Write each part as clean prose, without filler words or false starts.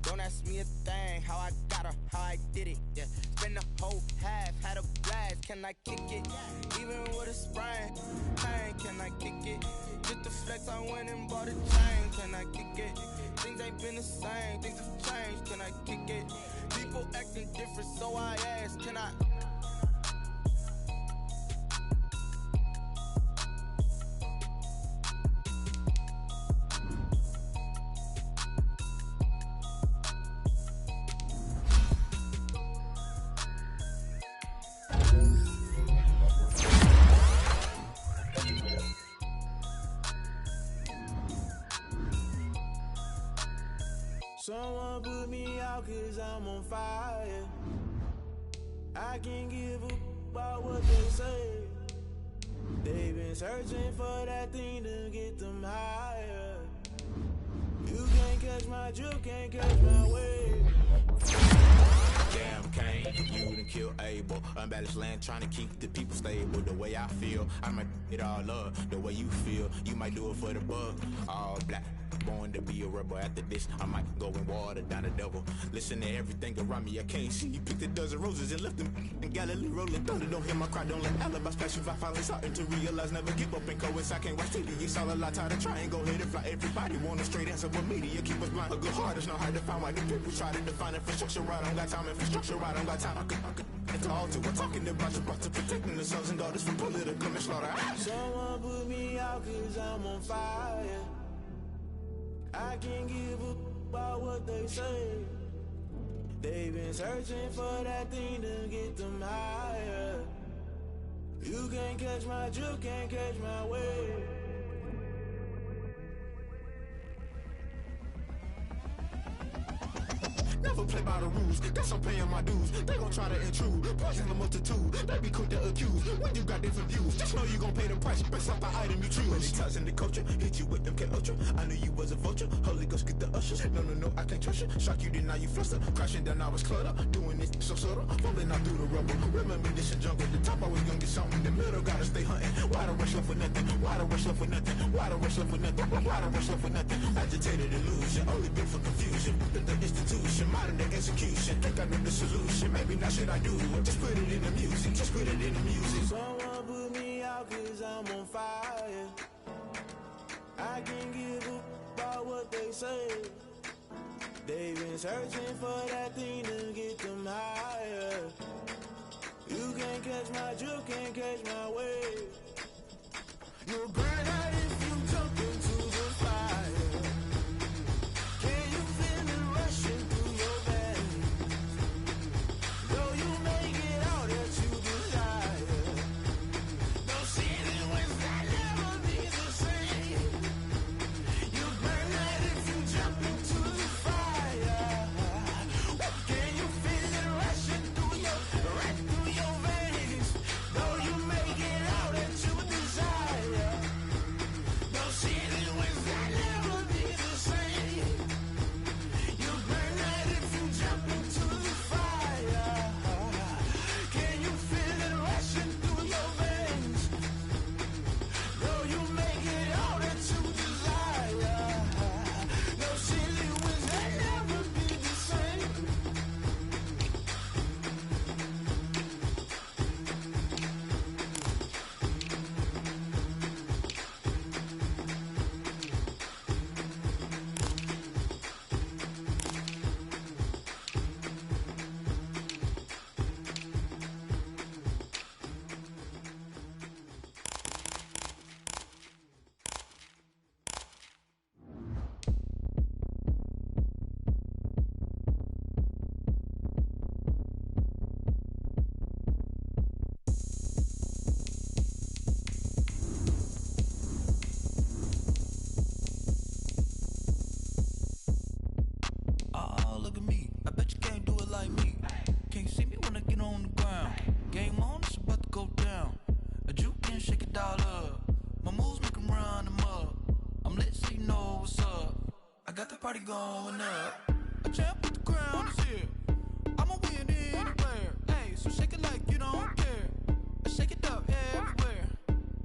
Don't ask me a thing, how I got her, how I did it, yeah. Spend the whole half, had a blast, can I kick it? Even with a sprain, pain, can I kick it? Just the flex, I went and bought a chain, can I kick it? Things ain't been the same, things have changed, can I kick it? People acting different, so I ask, can I? Someone put me out cause I'm on fire. I can't give a about what they say. They've been searching for that thing to get them higher. You can't catch my drift, can't catch my wave. Damn, Kane, you done kill Abel. Unbalanced land, trying to keep the people stable. The way I feel, I might it all up. The way you feel, you might do it for the bug. All black, born to be a rebel. After this, I might go and water down the devil. Listen to everything around me, I can't see. You picked a dozen roses and left them in Galilee rolling thunder. Don't hear my cry, don't let alibis pass you. I finally starting to realize, never give up and coincide. Can't watch TV, it's all a lot. Tired of trying, go ahead and fly. Everybody want a straight answer, but media keep us blind. A good heart is not hard to find. Why the people try to define infrastructure right? I don't got time, infrastructure right? I don't got time. I could it's all to we're talking about you, brought to protecting the sons and daughters from political and slaughter. Someone put me out cause I'm on fire. I can't give a about what they say. They've been searching for that thing to get them higher. You can't catch my drift, can't catch my wave. Never play by the rules, guess I'm paying my dues. They gon' try to intrude, poison the multitude. They be quick to accuse, when you got different views. Just know you gon' pay the price, based off the item you choose. Many times in the culture, hit you with them K-Ultra. I knew you was a vulture, Holy Ghost get the ushers. No, I can't trust you. Shock you, then now you fluster. Crashing down, I was cluttered. Doing this so subtle, falling out through the rubble. Remember this in jungle, the top always gonna get something. In the middle, gotta stay hunting. Why the rush left for nothing? Why the rush left for nothing? Why the rush left for nothing? Why the rush left for nothing? Agitated illusion, only been for confusion. The institution, modern day execution. Think I know the solution, maybe not should I do it? Just put it in the music, just put it in the music. Someone put me out cause I'm on fire. I can't give a about what they say. They've been searching for that thing to get them higher. You can't catch my drift, can't catch my wave. You'll burn out if you jump into the fire. Can you feel it rushing through your veins? Though you make it out that you desire. No city was that never be the same. You burn out if you jump into the fire. Can you feel it rushing through your veins? Though you make it out that you desire. No city was that never be the same. You burn out if you jump into the fire. Can you feel it rushing through your veins? Though you make it all that you desire. No city was that never be the same. Oh, look at me. I bet you can't do it like me. Can't see me when I get on the ground. Game on, it's about to go down. A juke can shake it all up. My moves make 'em run them up. I'm lit so you know what's up. I got the party going up. A champ with the crown is here. I'ma win anywhere. Hey, so shake it like you don't care. I shake it up everywhere.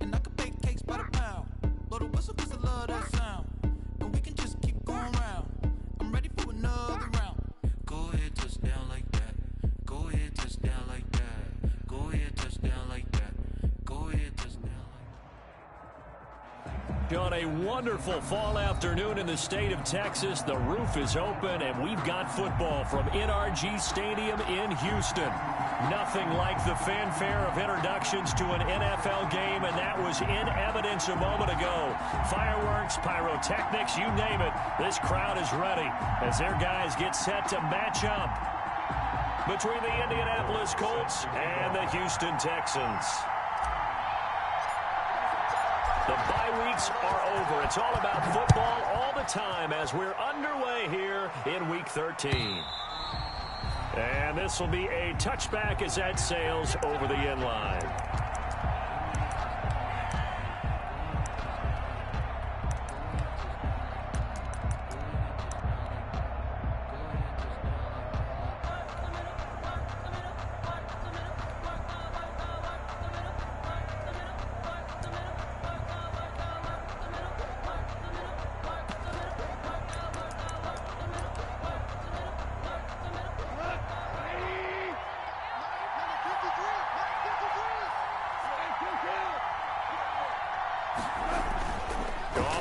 And I can bake cakes by the pound. Blow the whistle 'cause I love that sound. And we can just keep going round. I'm ready for another round. On a wonderful fall afternoon in the state of Texas, the roof is open, and we've got football from NRG Stadium in Houston. Nothing like the fanfare of introductions to an NFL game, and that was in evidence a moment ago. Fireworks, pyrotechnics, you name it. This crowd is ready as their guys get set to match up between the Indianapolis Colts and the Houston Texans. The bye weeks are over. It's all about football all the time as we're underway here in Week 13. And this will be a touchback as that sails over the end line.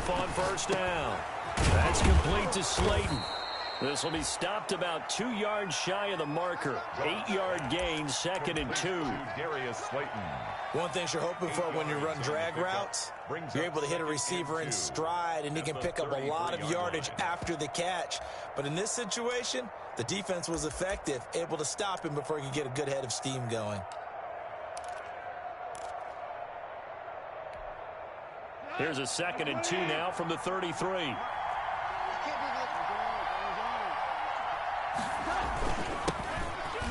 On first down. That's complete to Slayton. This will be stopped about 2 yards shy of the marker. 8-yard gain, 2nd and 2. Darius Slayton. One thing you're hoping for when you run drag routes, you're able to hit a receiver in stride, and he can pick up a lot of yardage after the catch. But in this situation, the defense was effective, able to stop him before he could get a good head of steam going. Here's a 2nd and 2 now from the 33.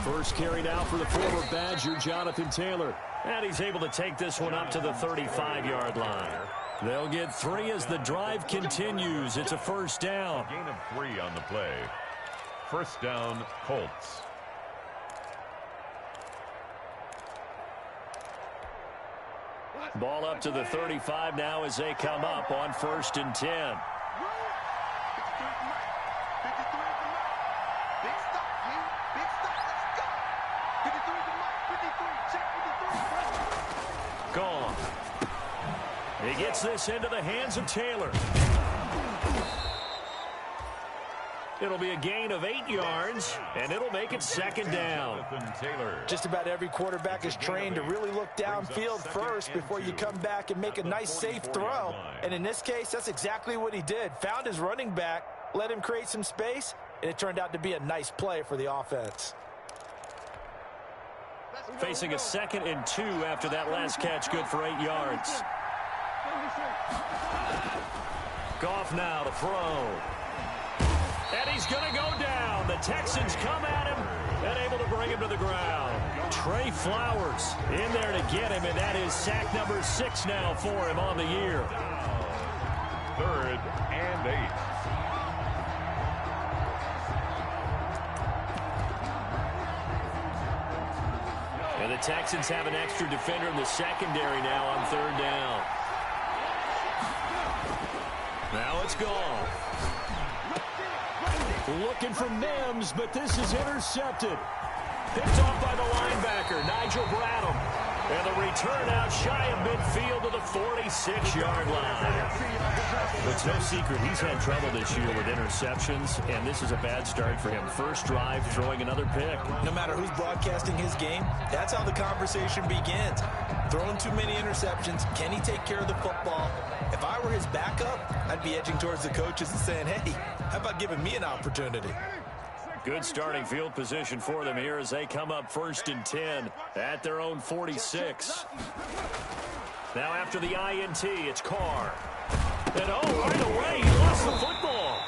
First carry now for the former Badger, Jonathan Taylor. And he's able to take this one up to the 35-yard line. They'll get 3 as the drive continues. It's a first down. Gain of 3 on the play. First down, Colts. Ball up to the 35 now as they come up on 1st and 10. Gone. He gets this into the hands of Taylor. It'll be a gain of 8 yards, and it'll make it 2nd down. Just about every quarterback is trained to really look downfield first before you come back and make a nice, safe throw. And in this case, that's exactly what he did. Found his running back, let him create some space, and it turned out to be a nice play for the offense. Facing a 2nd and 2 after that last catch, good for 8 yards. Goff now to throw. And he's going to go down. The Texans come at him and able to bring him to the ground. Trey Flowers in there to get him, and that is sack number 6 now for him on the year. 3rd and 8. And the Texans have an extra defender in the secondary now on 3rd down. Now it's gone. Looking for Mims, but this is intercepted. Picked off by the linebacker, Nigel Bradham. And the return out shy of midfield to the 46-yard line. It's no secret he's had trouble this year with interceptions, and this is a bad start for him. First drive, throwing another pick. No matter who's broadcasting his game, that's how the conversation begins. Throwing too many interceptions, can he take care of the football? If I were his backup, I'd be edging towards the coaches and saying, hey, how about giving me an opportunity? Good starting field position for them here as they come up 1st and 10 at their own 46. Now after the INT, it's Carr. And right away, he lost the football.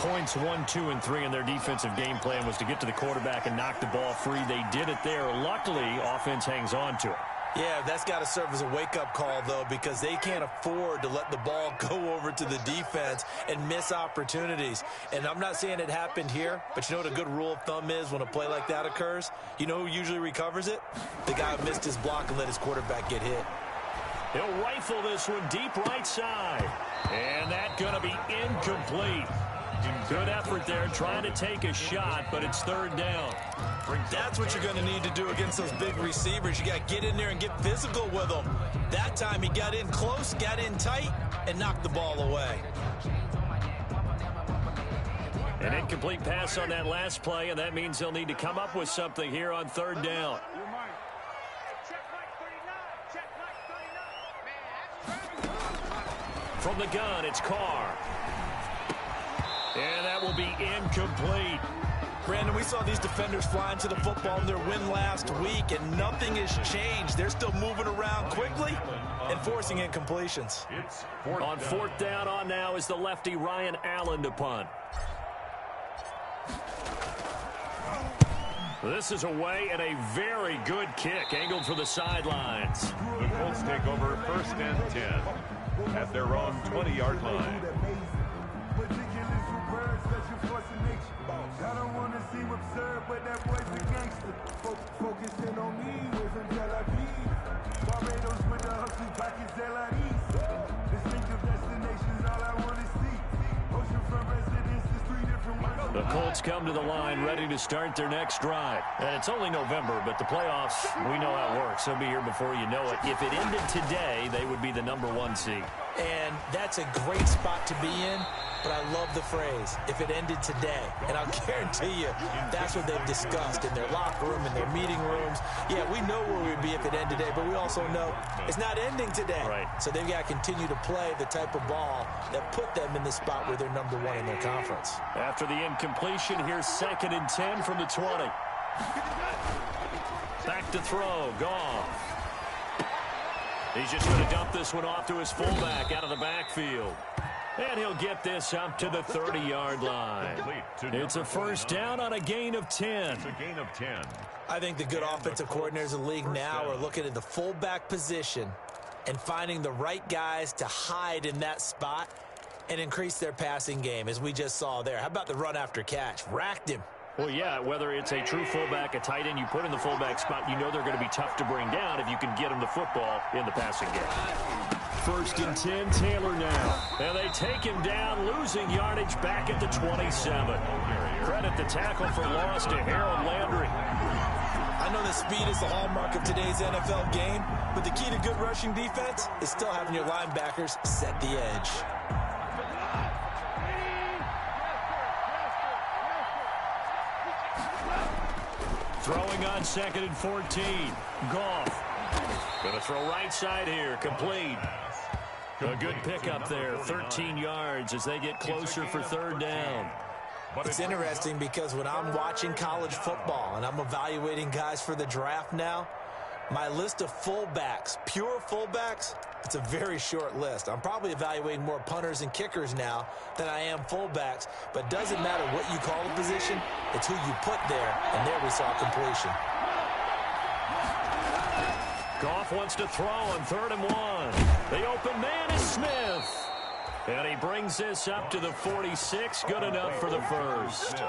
Points 1, 2, and 3 in their defensive game plan was to get to the quarterback and knock the ball free. They did it there. Luckily, offense hangs on to it. Yeah, that's got to serve as a wake-up call, though, because they can't afford to let the ball go over to the defense and miss opportunities. And I'm not saying it happened here, but you know what a good rule of thumb is when a play like that occurs? You know who usually recovers it? The guy who missed his block and let his quarterback get hit. He'll rifle this one deep right side. And that's going to be incomplete. Good effort there, trying to take a shot, but it's third down. That's what you're going to need to do against those big receivers. You got to get in there and get physical with them. That time he got in close, got in tight, and knocked the ball away. An incomplete pass on that last play, and that means they'll need to come up with something here on third down. From the gun, it's Carr. And that will be incomplete. Brandon, we saw these defenders flying to the football in their win last week, and nothing has changed. They're still moving around quickly and forcing incompletions. On fourth down on now is the lefty Ryan Allen to punt. This is away and a very good kick angled for the sidelines. The Colts take over first and 10 at their own 20-yard line. I don't want to seem absurd, but that boy's a gangster. Focusing on me, we're from Tel Aviv. Barbados with the hustle pockets, LIDs. Distinctive destinations, all I want to see. Oceanfront residences, 3 different ones. The Colts come to the line ready to start their next drive. And it's only November, but the playoffs, we know how it works. They'll be here before you know it. If it ended today, they would be the #1 seed. And that's a great spot to be in, but I love the phrase, if it ended today. And I'll guarantee you, that's what they've discussed in their locker room, in their meeting rooms. Yeah, we know where we'd be if it ended today, but we also know it's not ending today. Right. So they've got to continue to play the type of ball that put them in the spot where they're #1 in their conference. After the incompletion, here's 2nd and 10 from the 20. Back to throw, Goff. He's just going to dump this one off to his fullback out of the backfield. And he'll get this up to the 30-yard line. It's a first down on a gain of 10. It's a gain of 10. I think the good offensive coordinators in the league now are looking at the fullback position and finding the right guys to hide in that spot and increase their passing game, as we just saw there. How about the run after catch? Racked him. Well, yeah, whether it's a true fullback, a tight end you put in the fullback spot, you know they're going to be tough to bring down if you can get them the football in the passing game. 1st and 10, Taylor now. And they take him down, losing yardage back at the 27. Credit the tackle for loss to Harold Landry. I know that speed is the hallmark of today's NFL game, but the key to good rushing defense is still having your linebackers set the edge. Throwing on 2nd and 14. Goff. Going to throw right side here. Complete. A good pickup there. 13 yards as they get closer for third down. It's interesting because when I'm watching college football and I'm evaluating guys for the draft now, my list of fullbacks, pure fullbacks, it's a very short list. I'm probably evaluating more punters and kickers now than I am fullbacks, but it doesn't matter what you call the position, it's who you put there, and there we saw completion. Goff wants to throw on 3rd and 1. The open man is Smith. And he brings this up to the 46. Good enough for the first.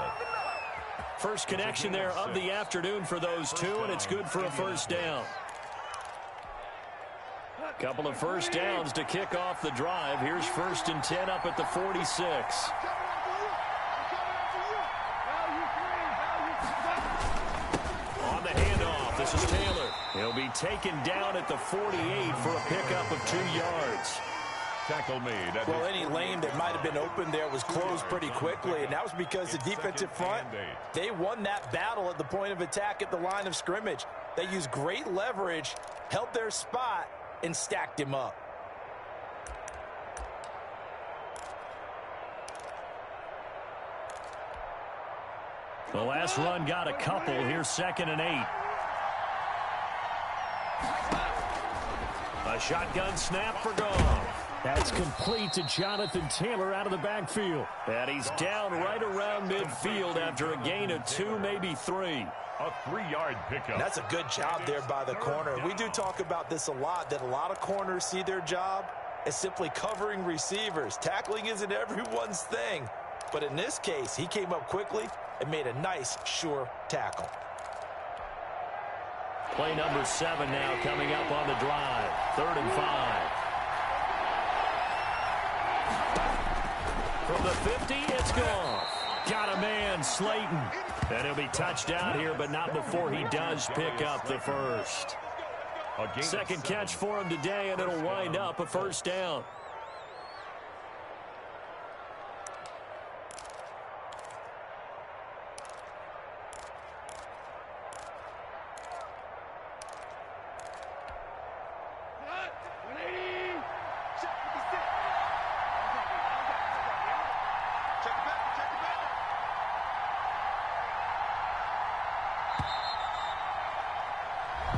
First connection there of the afternoon for those two, and it's good for a first down. Couple of first downs to kick off the drive. Here's 1st and 10 up at the 46. On the handoff, this is Taylor. He'll be taken down at the 48 for a pickup of 2 yards. Tackle made. Well, any lane that might have been open there was closed pretty quickly, and that was because the defensive front, they won that battle at the point of attack at the line of scrimmage. They used great leverage, held their spot, and stacked him up. The last run got a couple. Here's 2nd and 8. A shotgun snap for Goff. That's complete to Jonathan Taylor out of the backfield. And he's down right around midfield after a gain of 2, maybe 3. A 3-yard pickup. That's a good job there by the corner. We do talk about this a lot, that a lot of corners see their job as simply covering receivers. Tackling isn't everyone's thing. But in this case, he came up quickly and made a nice, sure tackle. Play number 7 now coming up on the drive. 3rd and 5. From the 50, it's gone. Got a man, Slayton. And he'll be touched out here, but not before he does pick up the first. Second catch for him today, and it'll wind up a first down.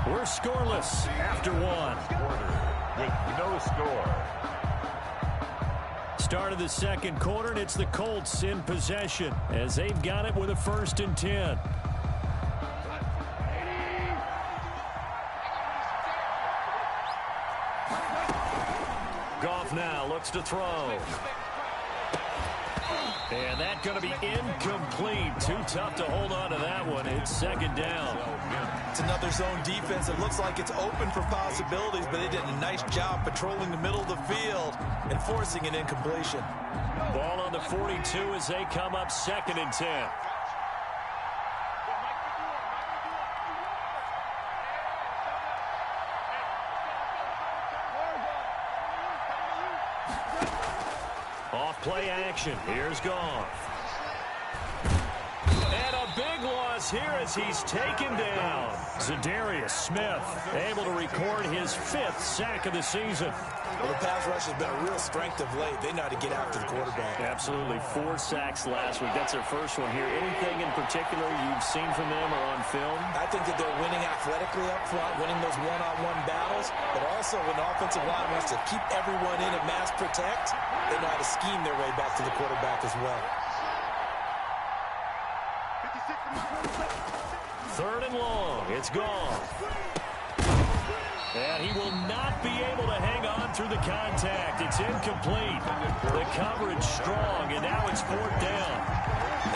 We're scoreless after one. With no score. Start of the second quarter, and it's the Colts in possession as they've got it with a 1st and 10. Goff now looks to throw. And that's going to be incomplete. Too tough to hold on to that one. It's 2nd down. It's another zone defense. It looks like it's open for possibilities, but they did a nice job patrolling the middle of the field and forcing an incompletion. Ball on the 42 as they come up 2nd and 10. Off-play action. Here's Goff. And a big loss here as he's taken down. Za'Darius Smith able to record his 5th sack of the season. Well, the pass rush has been a real strength of late. They know how to get after the quarterback. Absolutely. 4 sacks last week. That's their first one here. Anything in particular you've seen from them or on film? I think that they're winning athletically up front, winning those one-on-one battles, but also when the offensive line wants to keep everyone in and mass protect, they know how to scheme their way back to the quarterback as well. 3rd and long. It's gone. And he will not be able to hang on through the contact. It's incomplete. The coverage strong, and now it's 4th down.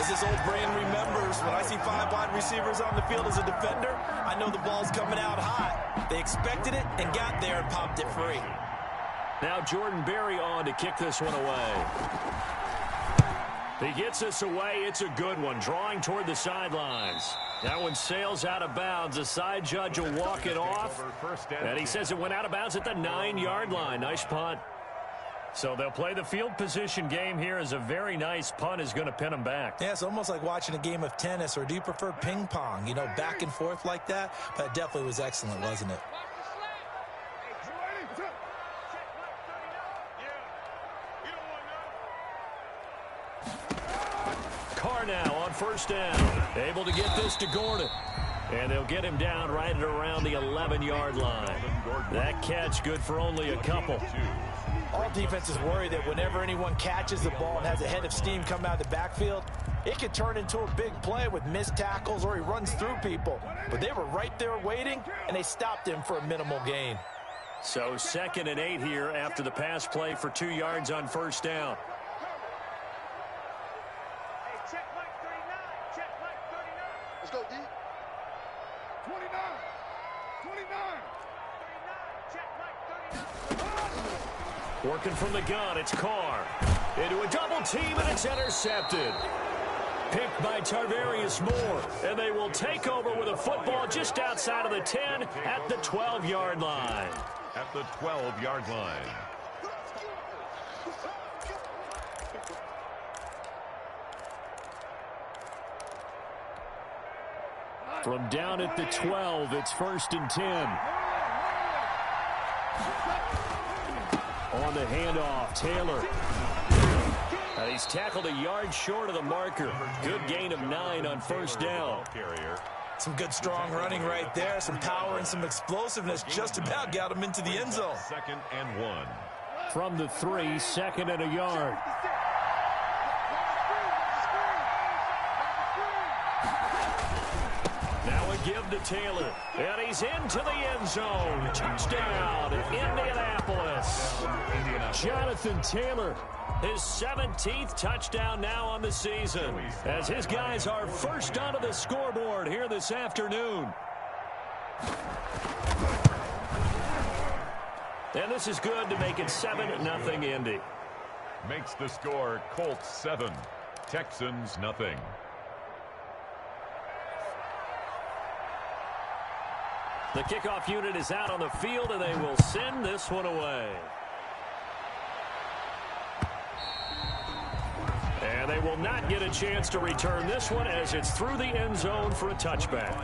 As this old brain remembers, when I see 5 wide receivers on the field as a defender, I know the ball's coming out hot. They expected it and got there and popped it free. Now Jordan Berry on to kick this one away. He gets this away. It's a good one, drawing toward the sidelines. That one sails out of bounds. The side judge will walk it off. And he says it went out of bounds at the 9-yard line. Nice punt. So they'll play the field position game here as a very nice punt is going to pin them back. Yeah, it's almost like watching a game of tennis, or do you prefer ping pong? You know, back and forth like that? But it definitely was excellent, wasn't it? Carr now on 1st down. Able to get this to Gordon. And they'll get him down right at around the 11-yard line. That catch good for only a couple. All defenses worry that whenever anyone catches the ball and has a head of steam come out of the backfield, it could turn into a big play with missed tackles or he runs through people. But they were right there waiting, and they stopped him for a minimal gain. So 2nd and 8 here after the pass play for 2 yards on 1st down. Let's go, D. 29. 29. Working from the gun, it's Carr. Into a double team, and it's intercepted. Picked by Tarvarius Moore. And they will take over with a football just outside of the 10 at the 12-yard line. At the 12-yard line. From down at the 12, it's 1st and 10. On the handoff, Taylor. And he's tackled a yard short of the marker. Good gain of 9 on 1st down. Some good strong running right there. Some power and some explosiveness just about got him into the end zone. 2nd and 1. From the 3, 2nd and a yard. Now a give to Taylor. And he's into the end zone. Touchdown, Indianapolis. Jonathan Taylor, his 17th touchdown now on the season, as his guys are first onto the scoreboard here this afternoon. And this is good to make it 7-0 Indy. makes the score Colts 7, Texans nothing. The kickoff unit is out on the field, and they will send this one away. And they will not get a chance to return this one as it's through the end zone for a touchback.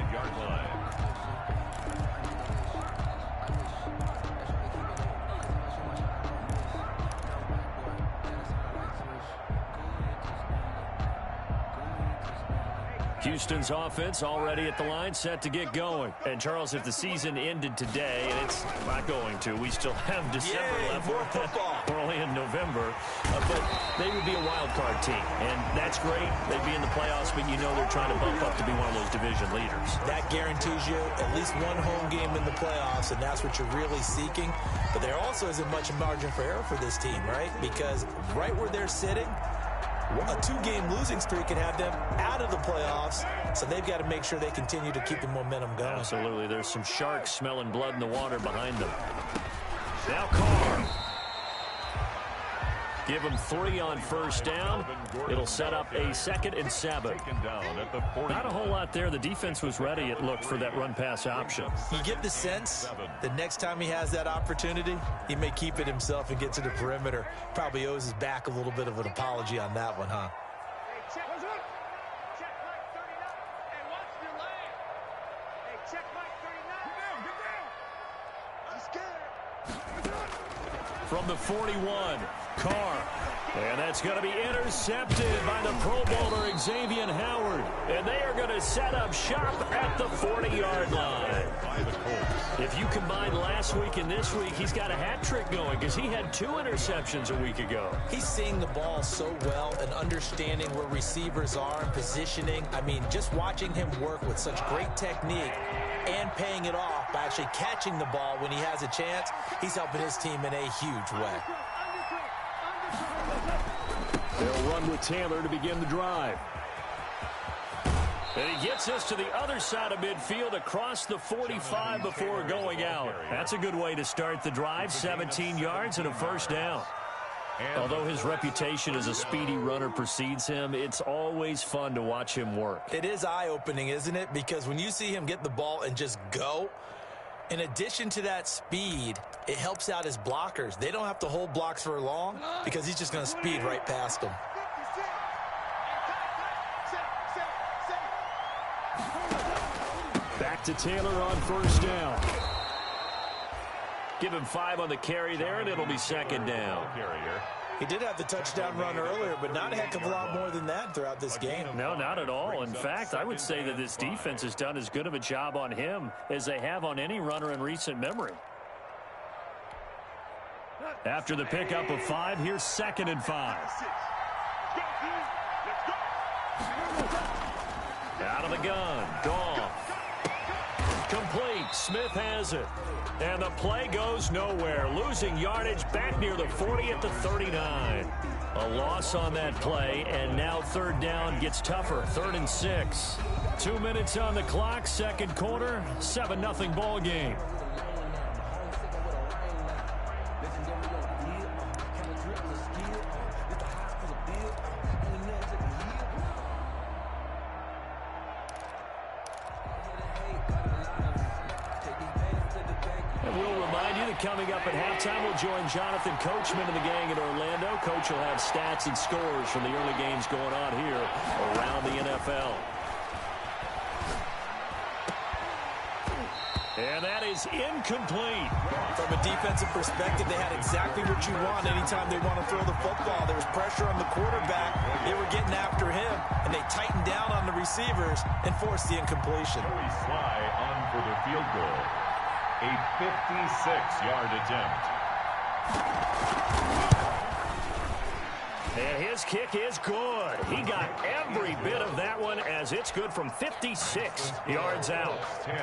Houston's offense already at the line, set to get going. And, Charles, if the season ended today, and it's not going to, we still have December left. More football. We're only in November. But they would be a wild card team, and that's great. They'd be in the playoffs, but you know they're trying to bump up to be one of those division leaders. That guarantees you at least one home game in the playoffs, and that's what you're really seeking. But there also isn't much margin for error for this team, right? Because right where they're sitting, a 2-game losing streak could have them out of the playoffs, so they've got to make sure they continue to keep the momentum going. Absolutely. There's some sharks smelling blood in the water behind them. Now Carr. Give him 3 on first down. It'll set up a 2nd and 7. Not a whole lot there. The defense was ready, it looked, for that run-pass option. You get the sense that next time he has that opportunity, he may keep it himself and get to the perimeter. Probably owes his back a little bit of an apology on that one, huh? From the 41, Carr. And that's going to be intercepted by the Pro Bowler Xavier Howard. And they are going to set up shop at the 40-yard line. If you combine last week and this week, he's got a hat trick going because he had 2 interceptions a week ago. He's seeing the ball so well and understanding where receivers are and positioning. I mean, just watching him work with such great technique and paying it off by actually catching the ball when he has a chance, he's helping his team in a huge way. They'll run with Taylor to begin the drive. And he gets us to the other side of midfield across the 45 before going out. That's a good way to start the drive. 17 yards and a first down. Although his reputation as a speedy runner precedes him, it's always fun to watch him work. It is eye-opening, isn't it? Because when you see him get the ball and just go, in addition to that speed, it helps out his blockers. They don't have to hold blocks for long because he's just going to speed right past them. Back to Taylor on first down. Give him 5 on the carry there, and it'll be 2nd down. He did have the touchdown run earlier, but not a heck of a lot more than that throughout this game. No, not at all. In fact, I would say that this defense has done as good of a job on him as they have on any runner in recent memory. After the pickup of 5, here's 2nd and 5. Out of the gun. Goff. Complete. Smith has it. And the play goes nowhere. Losing yardage back near the 40 at the 39. A loss on that play, and now 3rd down gets tougher. 3rd and 6. 2 minutes on the clock, 2nd quarter, 7-0 ball game. Coming up at halftime, we'll join Jonathan Coachman and the gang in Orlando. Coach will have stats and scores from the early games going on here around the NFL. And that is incomplete. From a defensive perspective, they had exactly what you want anytime they want to throw the football. There was pressure on the quarterback. They were getting after him, and they tightened down on the receivers and forced the incompletion. Sly on for the field goal. A 56-yard attempt. And his kick is good. He got every bit of that one as it's good from 56 yards out. 10.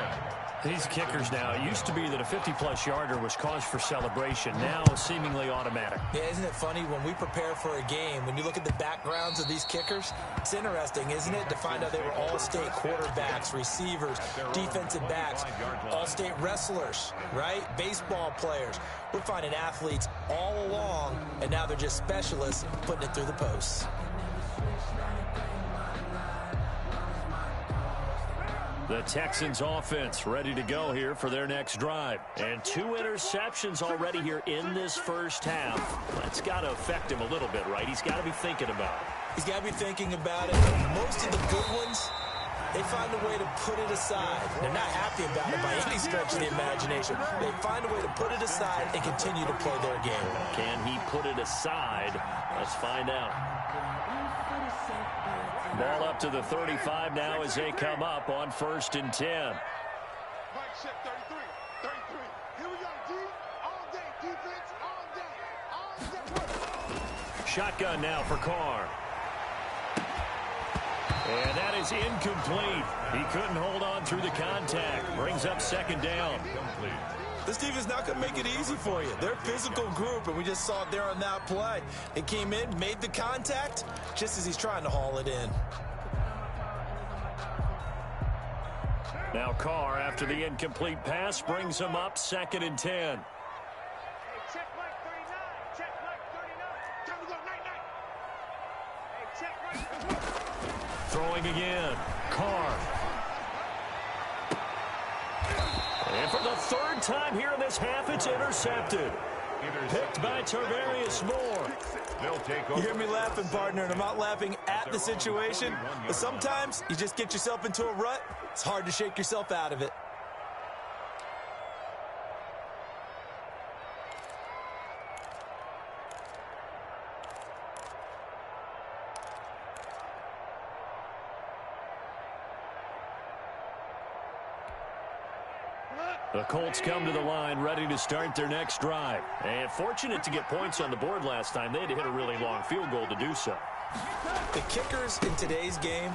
These kickers now, it used to be that a 50-plus yarder was cause for celebration. Now seemingly automatic. Yeah, isn't it funny when we prepare for a game, when you look at the backgrounds of these kickers, it's interesting, isn't it, to find out they were all-state quarterbacks, receivers, defensive backs, all-state wrestlers, right? Baseball players. We're finding athletes all along, and now they're just specialists putting it through the posts. The Texans offense ready to go here for their next drive. And 2 interceptions already here in this first half. That's got to affect him a little bit, right? He's got to be thinking about it. He's got to be thinking about it. Most of the good ones, they find a way to put it aside. They're not happy about it by any stretch of the imagination. They find a way to put it aside and continue to play their game. Can he put it aside? Let's find out. Ball up to the 35 now as they come up on 1st and 10. Mike check 33. 33. Here we go, D. All day defense, all day work. Shotgun now for Carr. And that is incomplete. He couldn't hold on through the contact. Brings up 2nd down. This defense not going to make it easy for you. They're a physical group, and we just saw it there on that play. It came in, made the contact, just as he's trying to haul it in. Now Carr, after the incomplete pass, brings him up 2nd and 10. Hey, check Mike 39. Check Mike 39. Time to go night-night. Hey, check Mike. Throwing again. Carr. And for the 3rd time here in this half, it's intercepted. Picked by Tarvarius Moore. You hear me laughing, partner, and I'm not laughing at the situation. But sometimes you just get yourself into a rut. It's hard to shake yourself out of it. The Colts come to the line ready to start their next drive. And fortunate to get points on the board last time. They had to hit a really long field goal to do so. The kickers in today's game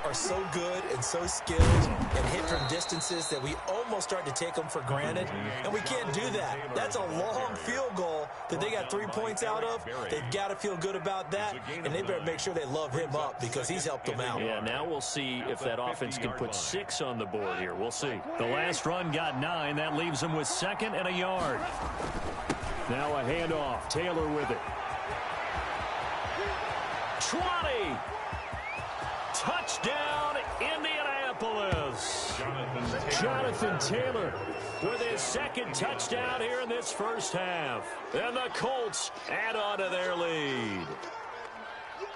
are so good and so skilled and hit from distances that we almost start to take them for granted, and we can't do that. That's a long field goal that they got 3 points out of. They've got to feel good about that, and they better make sure they love him up because he's helped them out. Yeah, now we'll see if that offense can put 6 on the board here. We'll see. The last run got 9. That leaves them with 2nd and a yard. Now a handoff. Taylor with it. 20. Touchdown, Indianapolis. Jonathan Taylor with his 2nd touchdown here in this first half. And the Colts add on to their lead.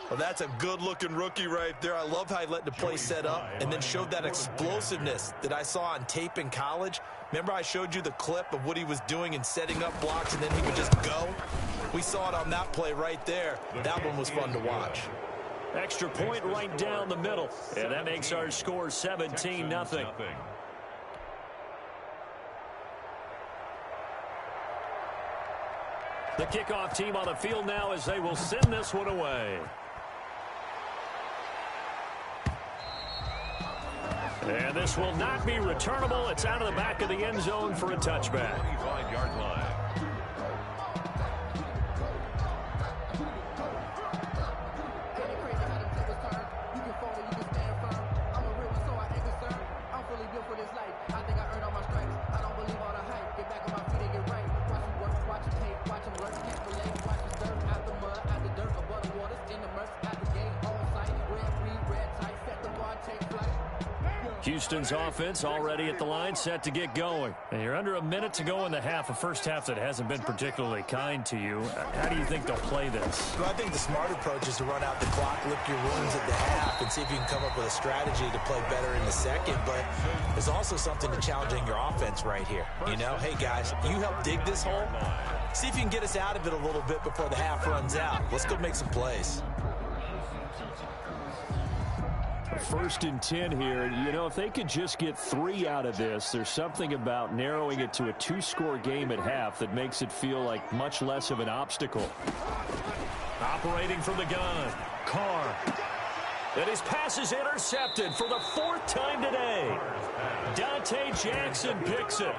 Well, that's a good-looking rookie right there. I love how he let the play set up and then showed that explosiveness that I saw on tape in college. Remember I showed you the clip of what he was doing and setting up blocks, and then he would just go? We saw it on that play right there. That one was fun to watch. Extra point right down the middle. And that makes our score 17-0. The kickoff team on the field now as they will send this one away. And this will not be returnable. It's out of the back of the end zone for a touchback. 25-yard line. Houston's offense already at the line, set to get going. And you're under a minute to go in the half, a first half that hasn't been particularly kind to you. How do you think they'll play this? Well, I think the smart approach is to run out the clock, lick your wounds at the half, and see if you can come up with a strategy to play better in the second. But there's also something to challenging your offense right here. You know, hey, guys, you help dig this hole. See if you can get us out of it a little bit before the half runs out. Let's go make some plays. 1st and 10 here. You know, if they could just get 3 out of this, there's something about narrowing it to a 2-score game at half that makes it feel like much less of an obstacle. Operating from the gun, Carr. And his pass is intercepted for the 4th time today. Dante Jackson picks it.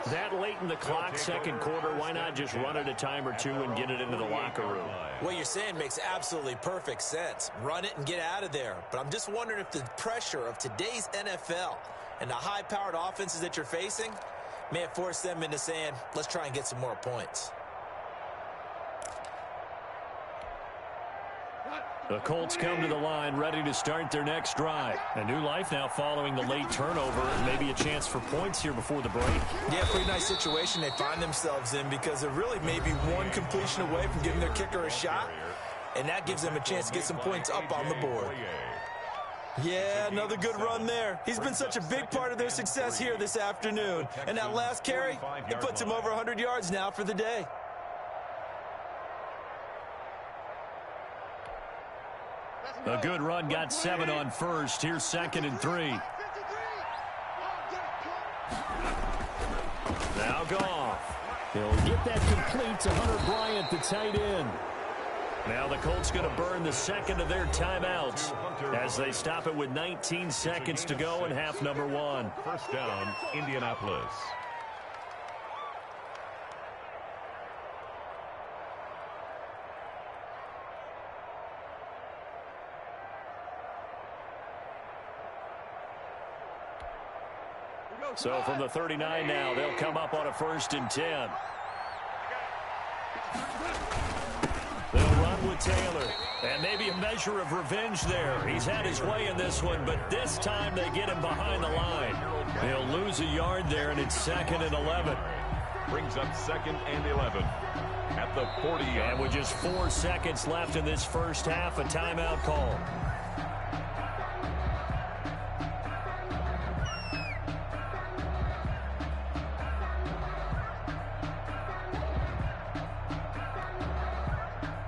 That late in the clock, second quarter, why not just run it a time or two and get it into the locker room? What you're saying makes absolutely perfect sense. Run it and get out of there. But I'm just wondering if the pressure of today's NFL and the high-powered offenses that you're facing may have forced them into saying, let's try and get some more points. The Colts come to the line ready to start their next drive. A new life now following the late turnover and maybe a chance for points here before the break. Yeah, pretty nice situation they find themselves in because they're really maybe one completion away from giving their kicker a shot, and that gives them a chance to get some points up on the board. Yeah, another good run there. He's been such a big part of their success here this afternoon. And that last carry, it puts him over 100 yards now for the day. A good run, got 7 on first. Here's 2nd and 3. Now Goff. He'll get that complete to Hunter Bryant, the tight end. Now the Colts going to burn the second of their timeouts as they stop it with 19 seconds to go in half number 1. First down, Indianapolis. So from the 39 now, they'll come up on a 1st and 10. They'll run with Taylor. And maybe a measure of revenge there. He's had his way in this one, but this time they get him behind the line. They'll lose a yard there, and it's 2nd and 11. Brings up 2nd and 11 at the 40. And with just 4 seconds left in this first half, a timeout call.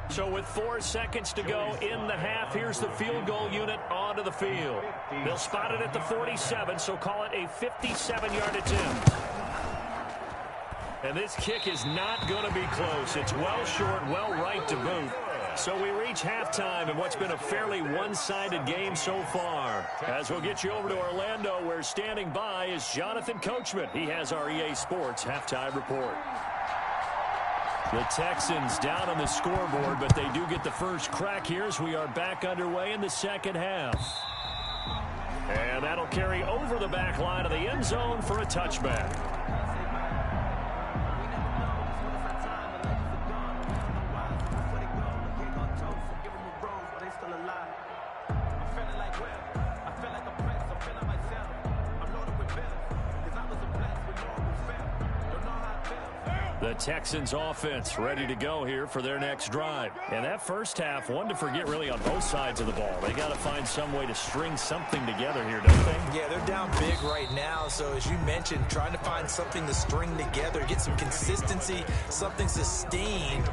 So with 4 seconds to go in the half, here's the field goal unit onto the field. They'll spot it at the 47, so call it a 57-yard attempt. And this kick is not going to be close. It's well short, well right to boot. So we reach halftime in what's been a fairly one-sided game so far. As we'll get you over to Orlando, where standing by is Jonathan Coachman. He has our EA Sports halftime report. The Texans down on the scoreboard, but they do get the first crack here as we are back underway in the second half. And that'll carry over the back line of the end zone for a touchback. The Texans offense ready to go here for their next drive. And that first half, one to forget really on both sides of the ball. They got to find some way to string something together here, don't they? Yeah, they're down big right now. So as you mentioned, trying to find something to string together, get some consistency, something sustained,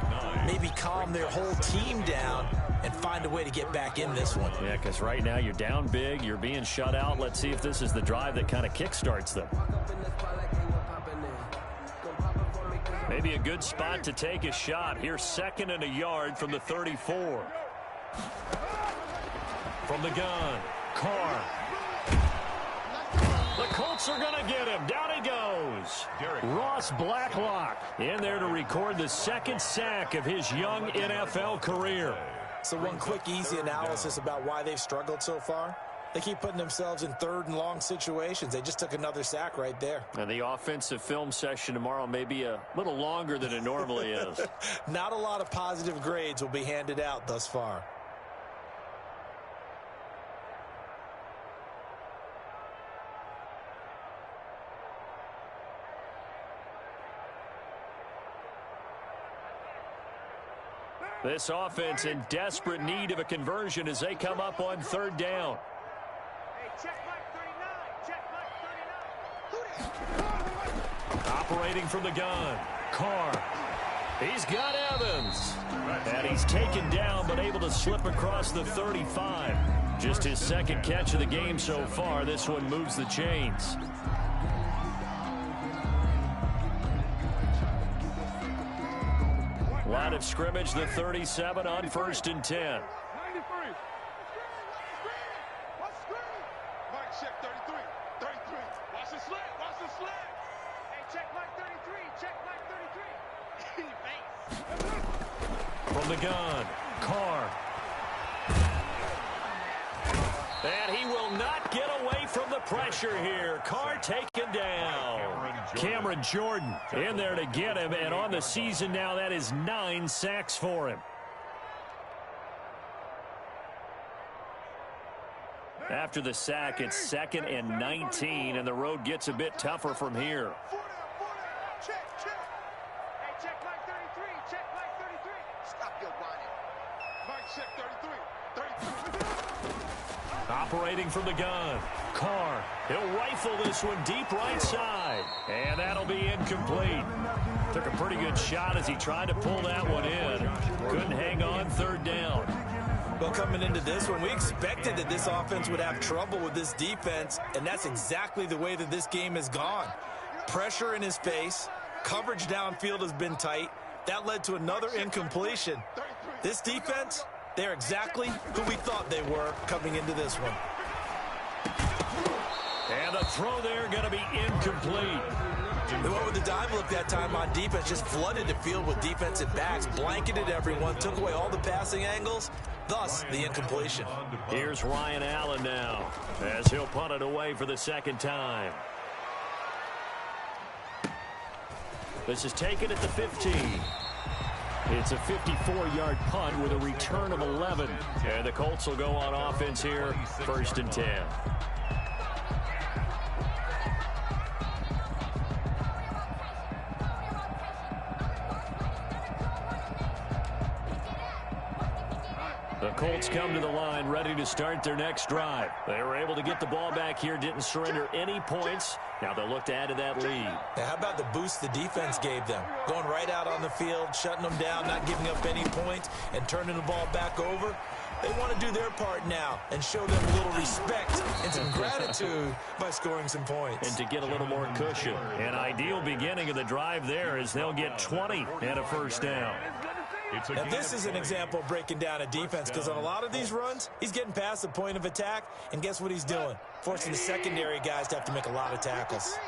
maybe calm their whole team down and find a way to get back in this one. Yeah, because right now you're down big, you're being shut out. Let's see if this is the drive that kind of kickstarts them. Maybe a good spot to take a shot. Here's 2nd and a yard from the 34. From the gun, Carr. The Colts are going to get him. Down he goes. Ross Blacklock in there to record the 2nd sack of his young NFL career. So one quick, easy analysis about why they've struggled so far. They keep putting themselves in 3rd and long situations. They just took another sack right there. And the offensive film session tomorrow may be a little longer than it normally is. Not a lot of positive grades will be handed out thus far. This offense in desperate need of a conversion as they come up on 3rd down. Check Mike 39. Check Mike 39. Operating from the gun, Carr. He's got Evans. And he's taken down but able to slip across the 35. Just his 2nd catch of the game so far. This one moves the chains. Line of scrimmage, the 37 on 1st and 10. From the gun, Carr. And he will not get away from the pressure here. Carr taken down. Cameron Jordan in there to get him, and on the season now, that is 9 sacks for him. After the sack, it's 2nd and 19, and the road gets a bit tougher from here. Check. Hey, check Mike 33. Check Mike 33. Stop your whining. Mike, check 33. Operating from the gun. Carr. He'll rifle this one deep right side. And that'll be incomplete. Took a pretty good shot as he tried to pull that one in. Couldn't hang on 3rd down. Well, coming into this one, we expected that this offense would have trouble with this defense, and that's exactly the way that this game has gone. Pressure in his face. Coverage downfield has been tight. That led to another incompletion. This defense, they're exactly who we thought they were coming into this one. And the throw there going to be incomplete. They went with the dime look that time on defense, just flooded the field with defensive backs, blanketed everyone, took away all the passing angles, thus the incompletion. Here's Ryan Allen now as he'll punt it away for the 2nd time. This is taken at the 15. It's a 54-yard punt with a return of 11. And the Colts will go on offense here, 1st and 10. The Colts come to the line ready to start their next drive. They were able to get the ball back here, didn't surrender any points. Now they'll look to add to that lead. Now, how about the boost the defense gave them? Going right out on the field, shutting them down, not giving up any points, and turning the ball back over. They want to do their part now and show them a little respect and some gratitude by scoring some points. And to get a little more cushion. An ideal beginning of the drive there is they'll get 20 and a 1st down. Now, this is an example of breaking down a defense, because on a lot of these runs, he's getting past the point of attack, and guess what he's doing? Forcing the secondary guys to have to make a lot of tackles.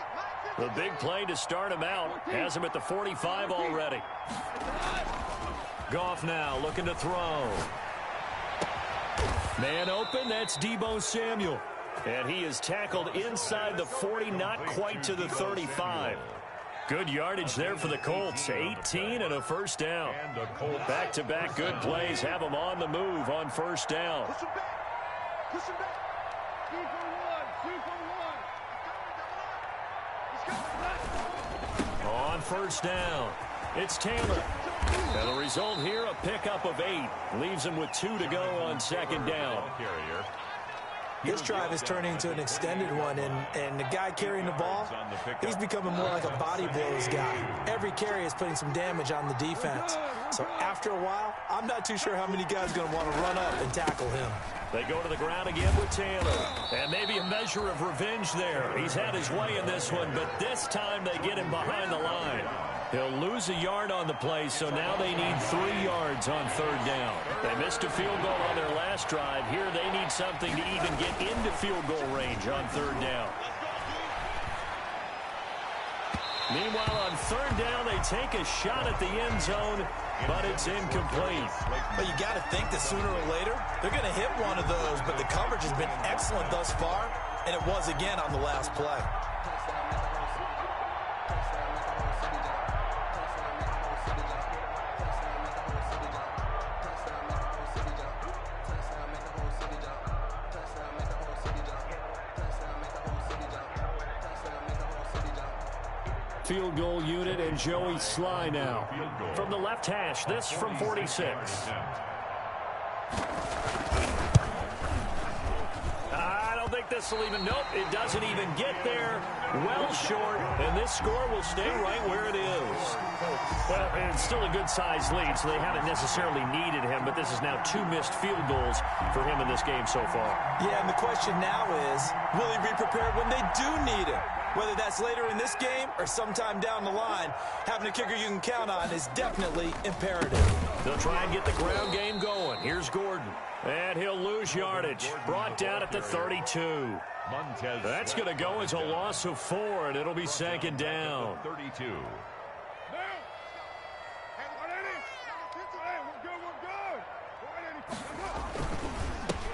The big play to start him out has him at the 45 already. Goff now looking to throw. Man open, that's Deebo Samuel. And he is tackled inside the 40, not quite to the 35. Good yardage there for the Colts. 18 and a 1st down. Back-to-back good plays have them on the move on 1st down. Push him back. Push him back. 3 for 1. 3 for 1. On 1st down, it's Taylor. And the result here, a pickup of 8. Leaves him with 2 to go on 2nd down. This drive is turning into an extended one, and the guy carrying the ball, he's becoming more like a body blows guy. Every carry is putting some damage on the defense. So after a while, I'm not too sure how many guys are going to want to run up and tackle him. They go to the ground again with Taylor. And maybe a measure of revenge there. He's had his way in this one, but this time they get him behind the line. He'll lose a yard on the play, so now they need 3 yards on 3rd down. They missed a field goal on their last drive. Here they need something to even get into field goal range on 3rd down. Meanwhile, on 3rd down, they take a shot at the end zone, but it's incomplete. But you got to think that sooner or later, they're going to hit one of those, but the coverage has been excellent thus far, and it was again on the last play. Field goal unit and Joey Sly now. From the left hash, this from 46. I don't think this will even, nope, it doesn't even get there. Well short, and this score will stay right where it is. Well, it's still a good-sized lead, so they haven't necessarily needed him, but this is now 2 missed field goals for him in this game so far. Yeah, and the question now is, will he be prepared when they do need him? Whether that's later in this game or sometime down the line, having a kicker you can count on is definitely imperative. They'll try and get the ground game going. Here's Gordon. And he'll lose yardage. Brought down at the 32. That's going to go as a loss of 4, and it'll be 2nd down. 32.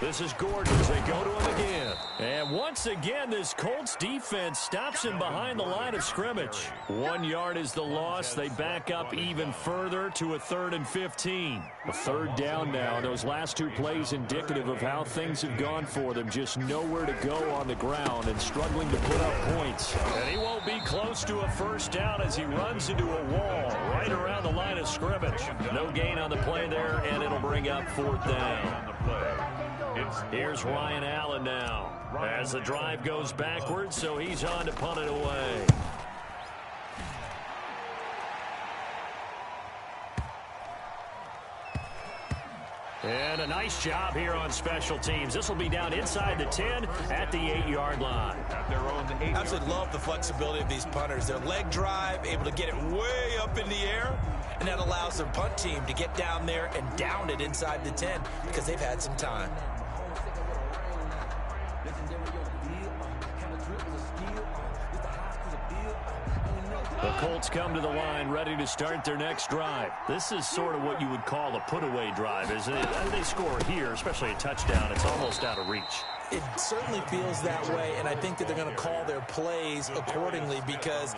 This is Gordon as they go to him again. And once again, this Colts defense stops him behind the line of scrimmage. 1 yard is the loss. They back up even further to a 3rd and 15. A third down now. Those last two plays indicative of how things have gone for them. Just nowhere to go on the ground and struggling to put up points. And he won't be close to a first down as he runs into a wall right around the line of scrimmage. No gain on the play there, and it'll bring up 4th down. Here's Ryan Allen now as the drive goes backwards, so he's on to punt it away. And a nice job here on special teams. This will be down inside the 10 at the 8-yard line. I absolutely love the flexibility of these punters. Their leg drive, able to get it way up in the air, and that allows their punt team to get down there and down it inside the 10 because they've had some time. The Colts come to the line ready to start their next drive. This is sort of what you would call a put-away drive, isn't it? They score here, especially a touchdown. It's almost out of reach. It certainly feels that way, and I think that they're going to call their plays accordingly because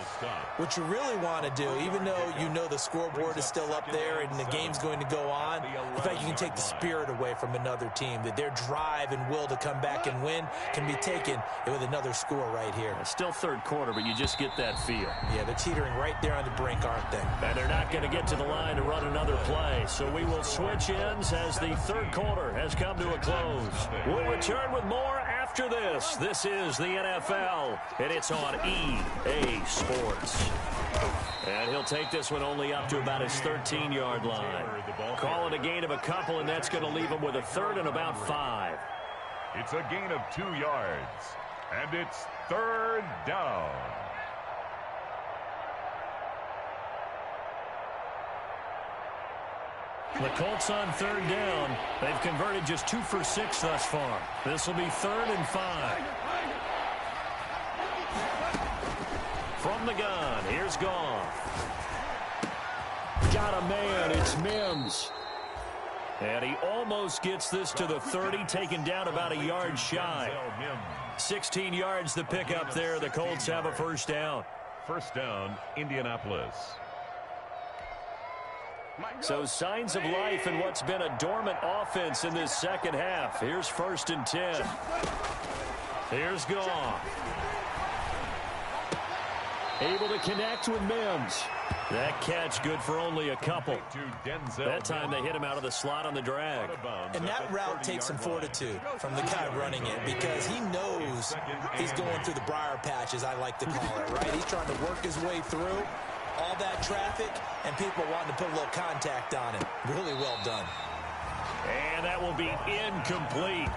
what you really want to do, even though you know the scoreboard is still up there and the game's going to go on, in fact, you can take the spirit away from another team, that their drive and will to come back and win can be taken with another score right here. It's still third quarter, but you just get that feel. Yeah, they're teetering right there on the brink, aren't they? And they're not going to get to the line to run another play, so we will switch ends as the third quarter has come to a close. We'll return with more after this. This is the NFL, and it's on EA Sports. And he'll take this one only up to about his 13-yard line. Call it a gain of a couple, and that's going to leave him with a 3rd and about 5. It's a gain of 2 yards, and it's 3rd down. The Colts on 3rd down. They've converted just 2 for 6 thus far. This will be 3rd and 5. From the gun, here's Goff. Got a man, it's Mims. And he almost gets this to the 30, taken down about a yard shy. 16 yards the pickup there. The Colts have a first down. First down, Indianapolis. So signs of life in what's been a dormant offense in this second half. Here's 1st and 10. Here's Goff. Able to connect with Mims. That catch good for only a couple. That time they hit him out of the slot on the drag. And that route takes some fortitude from the guy running it because he knows he's going through the briar patch, as I like to call it, right? He's trying to work his way through all that traffic and people wanting to put a little contact on it. Really well done. And that will be incomplete.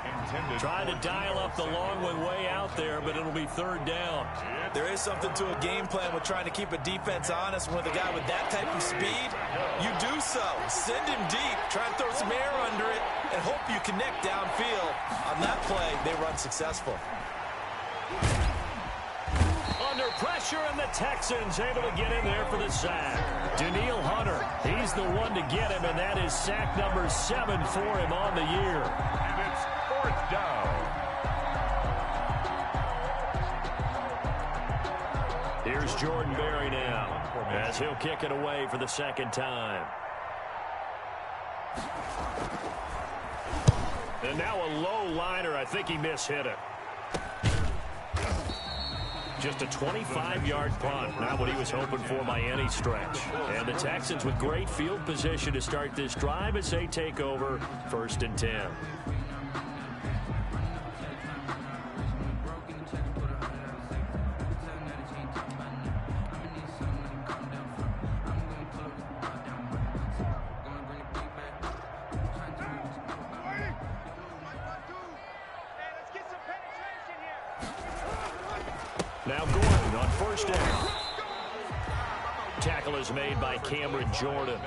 Trying to dial up the long one way out there, but it'll be 3rd down. There is something to a game plan with trying to keep a defense honest. With a guy with that type of speed, you do so. Send him deep. Try and throw some air under it and hope you connect downfield. On that play, they run successful. Under pressure, and the Texans able to get in there for the sack. Daniil Hunter, he's the one to get him, and that is sack number 7 for him on the year. And it's 4th down. Here's Jordan Berry now, as he'll kick it away for the second time. And now a low liner. I think he mishit it. Just a 25-yard punt, not what he was hoping for by any stretch. And the Texans with great field position to start this drive as they take over 1st and 10. Now Gordon on 1st down. Tackle is made by Cameron Jordan.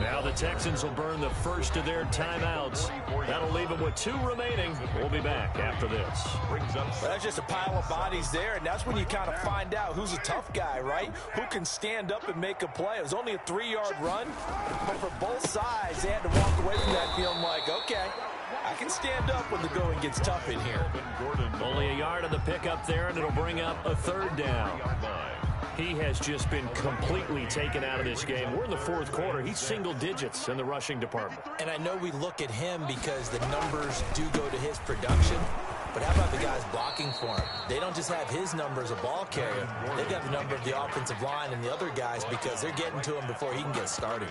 Now the Texans will burn the first of their timeouts. That'll leave them with 2 remaining. We'll be back after this. Well, that's just a pile of bodies there, and that's when you kind of find out who's a tough guy, right? Who can stand up and make a play. It was only a 3-yard run, but for both sides, they had to walk away from that feeling like, okay, I can stand up when the going gets tough in here. Only a yard of the pickup there, and it'll bring up a third down. He has just been completely taken out of this game. We're in the fourth quarter. He's single digits in the rushing department. And I know we look at him because the numbers do go to his production. But how about the guys blocking for him? They don't just have his number as a ball carrier. They've got the number of the offensive line and the other guys because they're getting to him before he can get started.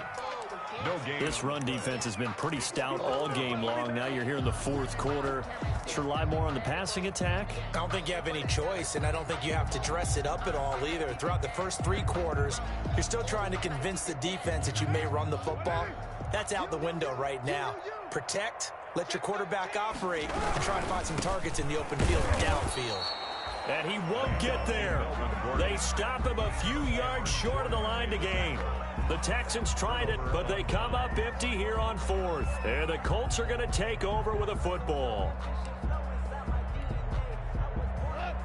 This run defense has been pretty stout all game long. Now you're here in the fourth quarter. Should rely more on the passing attack? I don't think you have any choice, and I don't think you have to dress it up at all either. Throughout the first three quarters, you're still trying to convince the defense that you may run the football. That's out the window right now. Protect, let your quarterback operate, and try and find some targets in the open field and downfield. And he won't get there. They stop him a few yards short of the line to gain. The Texans tried it, but they come up empty here on fourth. And the Colts are going to take over with a football.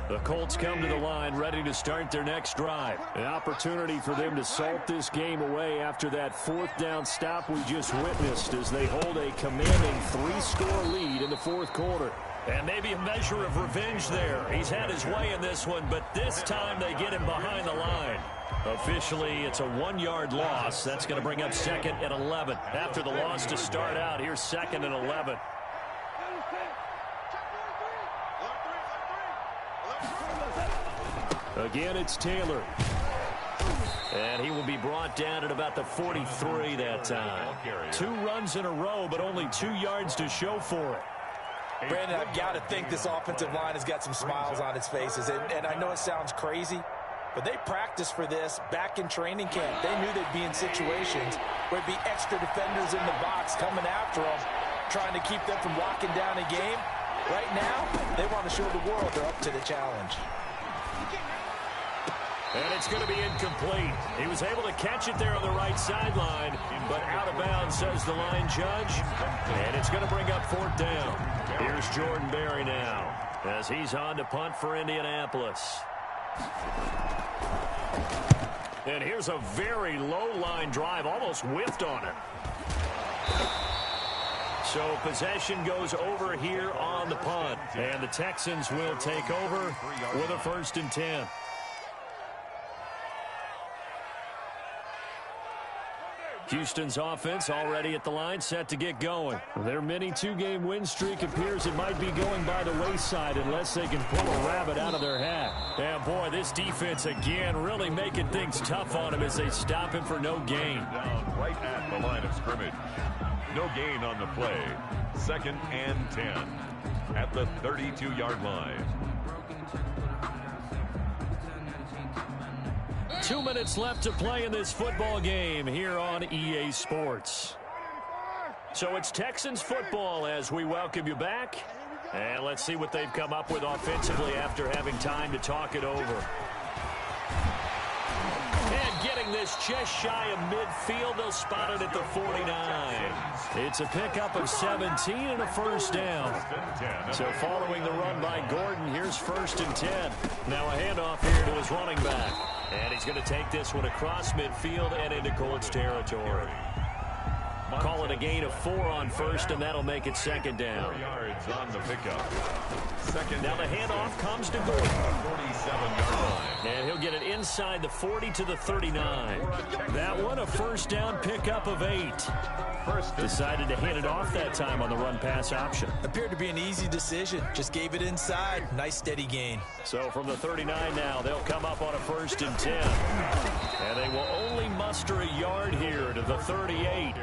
The Colts come to the line ready to start their next drive. An opportunity for them to salt this game away after that fourth down stop we just witnessed as they hold a commanding 3-score lead in the fourth quarter. And maybe a measure of revenge there. He's had his way in this one, but this time they get him behind the line. Officially, it's a 1-yard loss. That's going to bring up 2nd and 11. After the loss to start out, here's 2nd and 11. Again, it's Taylor. And he will be brought down at about the 43 that time. 2 runs in a row, but only 2 yards to show for it. Brandon, I've got to think this offensive line has got some smiles on its faces. And I know it sounds crazy, but they practiced for this back in training camp. They knew they'd be in situations where it'd be extra defenders in the box coming after them, trying to keep them from locking down a game. Right now, they want to show the world they're up to the challenge. And it's going to be incomplete. He was able to catch it there on the right sideline, but out of bounds, says the line judge. And it's going to bring up 4th down. Here's Jordan Berry now as he's on to punt for Indianapolis. And here's a very low-line drive, almost whiffed on it. So possession goes over here on the punt. And the Texans will take over with a 1st and 10. Houston's offense already at the line, set to get going. Their mini 2-game win streak appears it might be going by the wayside unless they can pull a rabbit out of their hat. And boy, this defense again really making things tough on him as they stop him for no gain. Down right at the line of scrimmage. No gain on the play. 2nd and 10 at the 32-yard line. 2 minutes left to play in this football game here on EA Sports. So it's Texans football as we welcome you back. And let's see what they've come up with offensively after having time to talk it over. And getting this just shy of midfield, they'll spot it at the 49. It's a pickup of 17 and a 1st down. So following the run by Gordon, here's 1st and 10. Now a handoff here to his running back. And he's going to take this one across midfield and into Colts territory. Call it a gain of 4 on 1st, and that'll make it 2nd down. 4 yards on the pickup. 2nd. Now the handoff comes to Gordon. 47-yard line. And he'll get it inside the 40 to the 39. That one, a 1st down pickup of 8. Decided to hand it off that time on the run-pass option. Appeared to be an easy decision. Just gave it inside. Nice, steady gain. So from the 39 now, they'll come up on a 1st and 10. And they will only muster a yard here to the 38.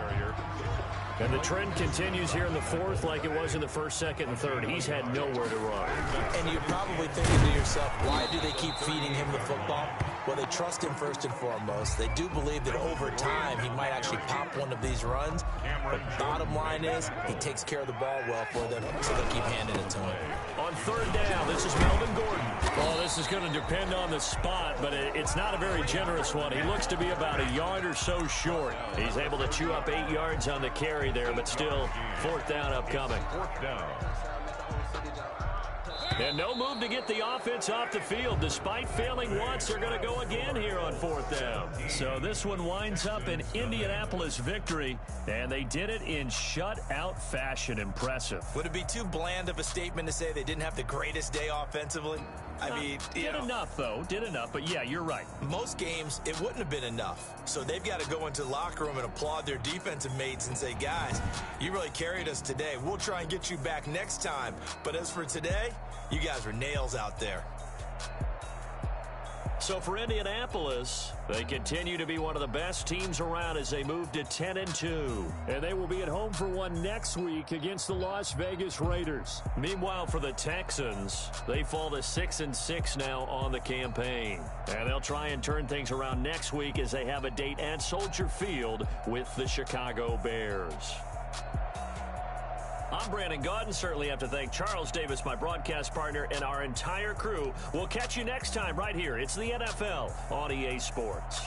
And the trend continues here in the 4th like it was in the 1st, 2nd, and 3rd. He's had nowhere to run. And you're probably thinking to yourself, why do they keep feeding him the football? Well, they trust him first and foremost. They do believe that over time he might actually pop one of these runs. But bottom line is he takes care of the ball well for them, so they'll keep handing it to him. On 3rd down, this is Melvin Gordon. Well, this is going to depend on the spot, but it's not a very generous one. He looks to be about a yard or so short. He's able to chew up 8 yards on the carry there, but still 4th down upcoming. 4th down. And no move to get the offense off the field. Despite failing once, they're going to go again here on 4th down. So this one winds up an Indianapolis victory, and they did it in shutout fashion. Impressive. Would it be too bland of a statement to say they didn't have the greatest day offensively? I mean, did enough, though. Did enough. But, yeah, you're right. Most games, it wouldn't have been enough. So they've got to go into the locker room and applaud their defensive mates and say, guys, you really carried us today. We'll try and get you back next time. But as for today, you guys were nails out there. So for Indianapolis, they continue to be one of the best teams around as they move to 10-2. And they will be at home for one next week against the Las Vegas Raiders. Meanwhile, for the Texans, they fall to 6-6 now on the campaign. And they'll try and turn things around next week as they have a date at Soldier Field with the Chicago Bears. I'm Brandon Gaudin. Certainly have to thank Charles Davis, my broadcast partner, and our entire crew. We'll catch you next time right here. It's the NFL on EA Sports.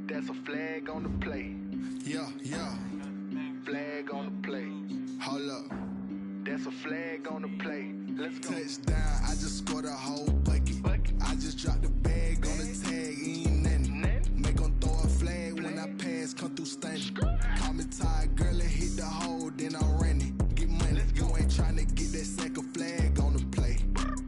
That's a flag on the play. Yeah, yeah. Flag on the play. Hold up. That's a flag on the play. Let's go. Touchdown, I just scored a whole bucket. I just dropped the bag on the tag, ain't nothing. Make 'em throw a flag when I pass, come through stunning. Call me tired, girl, and hit the hole, then I'm running. Get money, you ain't tryna get that second flag on the play.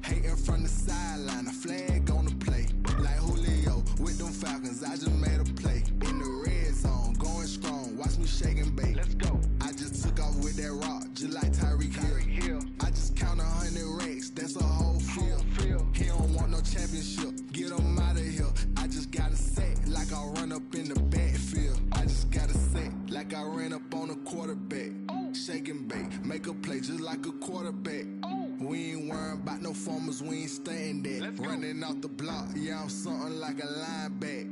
Hating from the sideline, a flag on the play. Like Julio with them Falcons, I just made a play. In the red zone, going strong, watch me shake and bake. Let's go. I just took off with that rock, just like Tyreek Hill. I just count 100 racks, that's a whole field. He don't want no championship, get him out of here. I just got a set, like I run up in the backfield. I just got a set, like I ran up on a quarterback. Shake and bake, make a play just like a quarterback. We ain't worrying about no formers, we ain't staying there. Running off the block, yeah, I'm something like a lineback.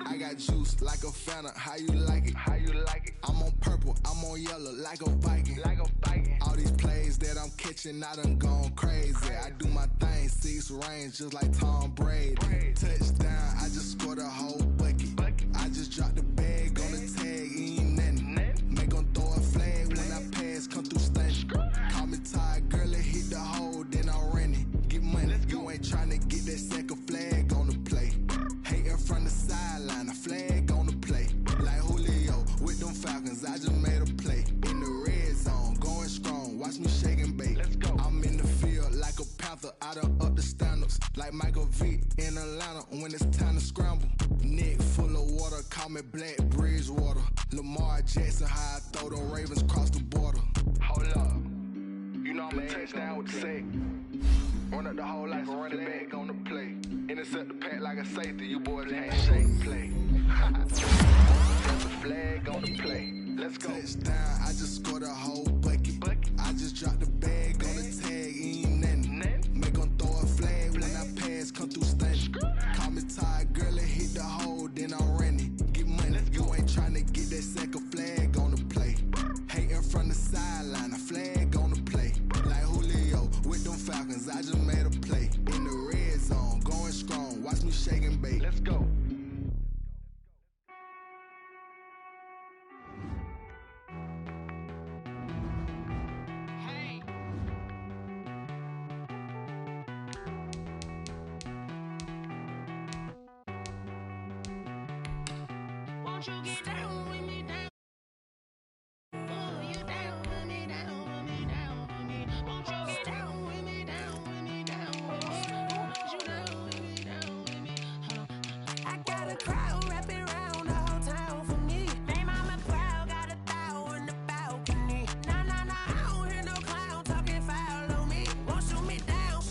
I got juice like a Fanta, how you like it? How you like it? I'm on purple, I'm on yellow, like a Viking. Like a Viking. All these plays that I'm catching, I done gone crazy. I do my thing, 6 range, just like Tom Brady. Touchdown, I just scored a whole bucket. I just dropped the bag on the tag, ain't nothing. Make 'em throw a flag when I pass, come through stunning. Call me tired, girl, and hit the hole, then I'm running. Get money, you ain't tryna get that second flag on the play. Hating from the sideline, a flag on the play. Like Julio with them Falcons, I just made a play. In the red zone, going strong, watch me shake and bake. Let's go. I'm in the field like a Panther, I done up the standards. Like Michael Vick in Atlanta when it's time to scramble. Neck full of water, call me Black Bridgewater. Lamar Jackson, how I throw them Ravens cross the border. Hold up. You know I'm a touchdown with the sack. Run up the hole like a running back on the play. Intercept the pack like a safety. You boys handshake play. That's a flag on the play. Let's go. Touchdown, I just scored a whole bucket. I just dropped the bag on the tag, ain't nothing. Make 'em throw a flag when I pass, come through stunning. Call me tired, girl, and hit the hole, then I'm running. Get money, you ain't tryna get that second flag on the play. Hating from the sideline, a flag on the play. Like Julio with them Falcons, I just made a play. In the red zone, going strong, watch me shake and bake. Let's go. Won't you get down with me, down? Oh, you down with me, down with me, down with me. Won't you get down with me, down with me, down with me? Oh, you down with me, down with me. I got a crowd wrapping around the whole town for me. They mama proud, got a thou in the balcony. Nah, nah, nah, I don't hear no clown talking foul on me. Won't shoot me down,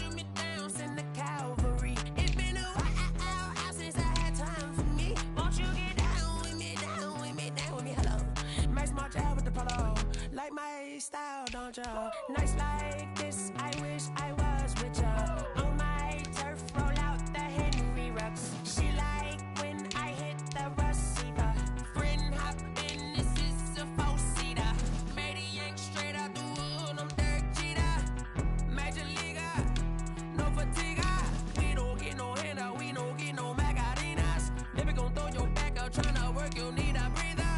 send the cavalry. It's been a while since I had time for me. Won't you get down with me, down with me, down with me? Hello. Max March out with the polo. Like my style, don't ya? Nights like this, I wish I was with ya. On my turf, roll out the Henry Rux. She like when I hit the receiver. Friend hop in, this is a four-seater. Made a yank straight out the wood, I'm Derek Jeter. Major leaguer, no fatigue. We don't get no handout, we don't get no Macarinas. Never gon' throw your back out, tryna work, you need a breather.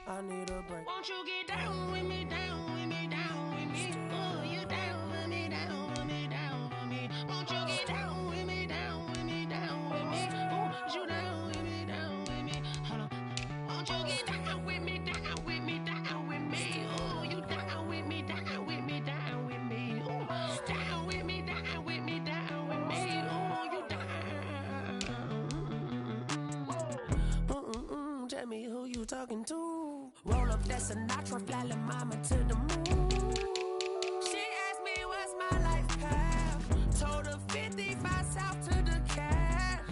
I need a break. Won't you get down with me, down with me, down with me? Oh, you down with me, down with me, down with me. Won't you get down with me, down with me, down with me? Oh, you down with me, down with me? Hold on. Won't you get down with me, down with me, down with me? Oh, you down with me, down with me, down with me? Oh, down with me, down with me, down with me? Oh, you down. Tell me who you talking to. Roll up that Sinatra, fly la mama to the moon. She asked me what's my life path. Told her 55 south to the cat.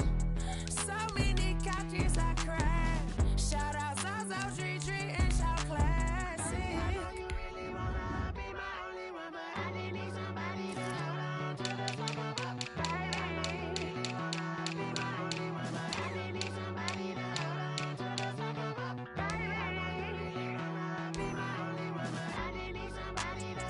So many couches I crashed. Shout out South Street and shout classic. I know you really wanna be my only one, but I didn't need somebody to hold on to the fuck up. Baby, you really wanna be my only one, but I didn't need somebody to hold on to the fuck up. Baby, I know you really wanna be my only one, but I didn't need somebody to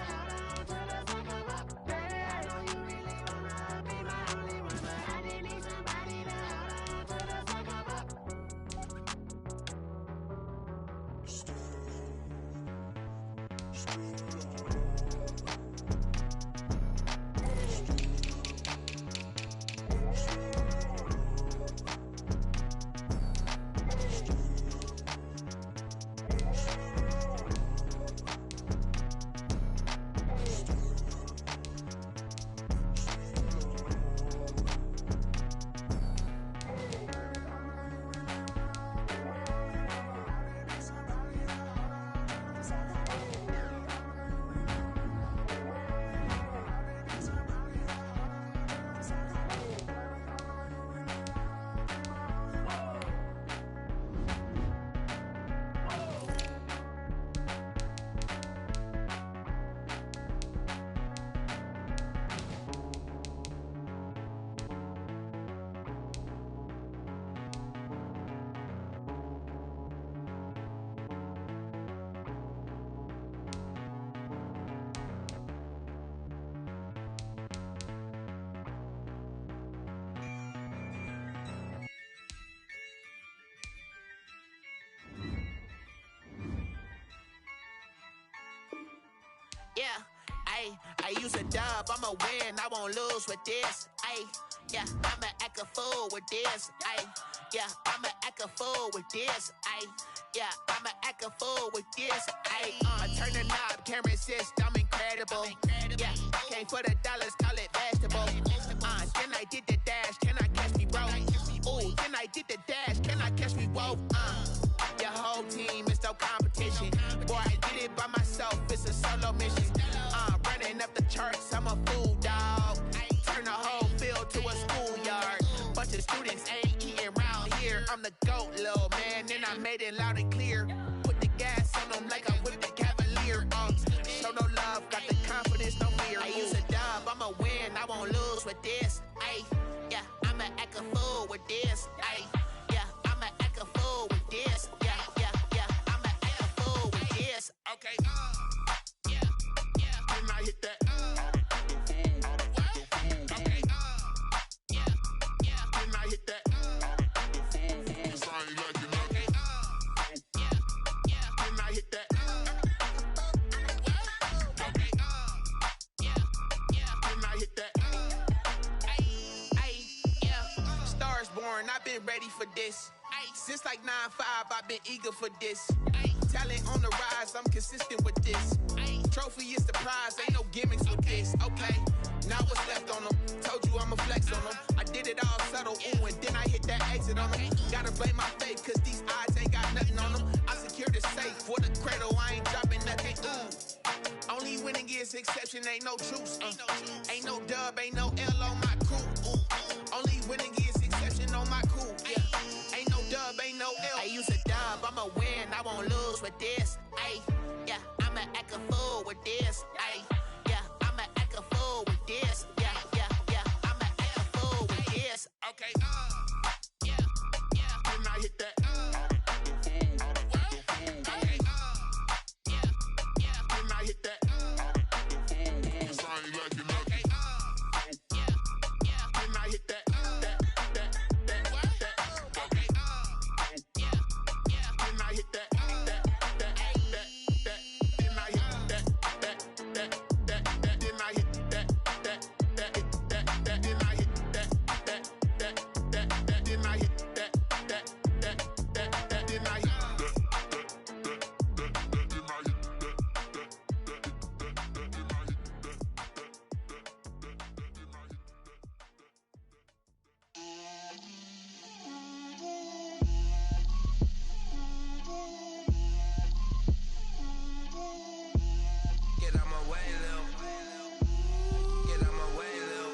Ayy, I use a dub, I'ma win, I won't lose with this. Ayy, yeah, I'ma act a fool with this. Ayy, yeah, I'ma act a fool with this. Ayy, yeah, I'ma act a fool with this. Ayy, turn the knob, camera assist, I'm incredible. Yeah, came for the dollars, call it vegetable. Then I did the dash, can I catch me, bro? Ooh, then I did the dash, can I catch me, whoa? Your whole team is no competition. Boy, I did it by myself, it's a solo mission. Running up the charts, I'm a fool, dog. Turn the whole field to a schoolyard. Bunch of students ain't eating round here. I'm the GOAT, little man, and I made it loud and clear. Put the gas on them like I whipped the Cavalier. Show no love, got the confidence, no fear. I use a dub, I'ma win, I won't lose with this. Ayy, yeah, I'ma act a fool with this. Ayy, yeah, I'ma act a fool with this. Yeah, yeah, yeah, I'ma act a fool with this. Okay, yeah, yeah. Then I hit that. Okay, yeah, yeah. Then I hit that. Cause I ain't like it nothing. Yeah, yeah. Then I hit that. Okay, yeah, yeah. Then I hit that. Ay, yeah. Stars born, I've been ready for this. Since like 9-5, I've been eager for this. Talent on the rise, I'm consistent with this. Trophy is the prize, ain't no gimmicks with this. Okay, now what's left on them? Told you I'ma flex on them. I did it all subtle, ooh, and then I hit that exit on them. Gotta blame my faith, cause these odds ain't got nothing on them. I secure the safe for the cradle, I ain't dropping nothing, ooh. Only winning is exception, ain't no truce. Ain't no dub, ain't no L on my crew. Only winning is exception on my crew. Yeah, ain't no dub, ain't no L. I use a dub, I'ma win, I won't lose with this. Ayy, yeah, I'ma act a fool with this. Ayy, yeah, I'ma act a fool with this. Yeah, yeah, yeah, I'ma act a fool with this. Okay, yeah, yeah. Then I hit that. Okay, yeah, yeah. Then I hit that. Cause I ain't like it nothing. Okay, yeah, yeah. Then I hit that. Okay, yeah, yeah. Then I hit that. Then I hit that. Then I hit that. Then I hit that. Then I hit that. Then I hit Get out my way, Lil. Get out my way, Lil.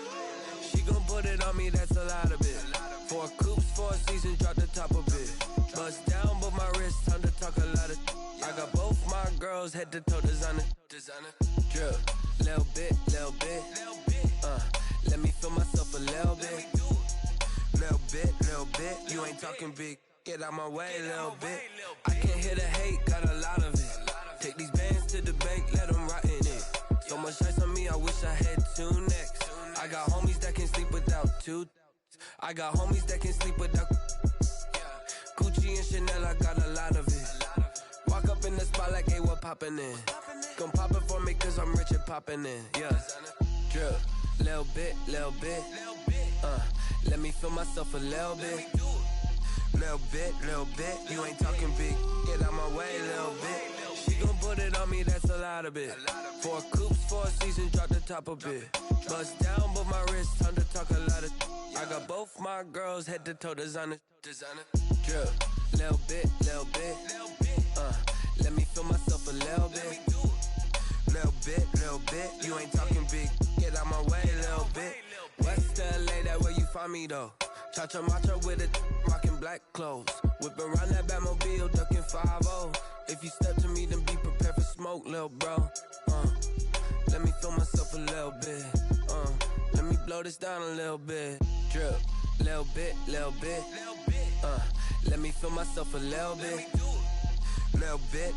She gon' put it on me, that's a lot of it. 4 coops, 4 seasons, drop the top of it. Bust down, but my wrist, time to talk a lot of. I got both my girls, head to toe designer. Drip, little bit, little bit. Let me feel myself a little bit. Little bit, you ain't talking big. Get out my way, little bit. I can't hear the hate, got a lot of it. Take these bands to the bank, let them rot in it. So much ice on me, I wish I had 2 necks. I got homies that can sleep without 2. I got homies that can sleep without Gucci and Chanel, I got a lot of it. Walk up in the spot like, hey, what poppin' in? Gon' pop it for me cause I'm rich and poppin' in. Yeah, drip, little bit. Let me feel myself a little bit. Little bit, you ain't talking big. Get out my way, little bit. She gon' put it on me, that's a lot of it. 4 coops, 4 seasons, drop the top of it. Bust down, but my wrist, time to talk a lot of. I got both my girls, head to toe designer. Drip, little bit. Let me feel myself a little bit. Little bit, you ain't talking big. Get out my way, little bit. West LA, that where you find me though. Cha-cha matcha with it, rockin' black clothes. Whip around that Batmobile, ducking 5-0. If you step to me, then be prepared for smoke, lil' bro. Let me feel myself a little bit. Let me blow this down a little bit. Drip, little bit. Let me feel myself a little bit. Little bit,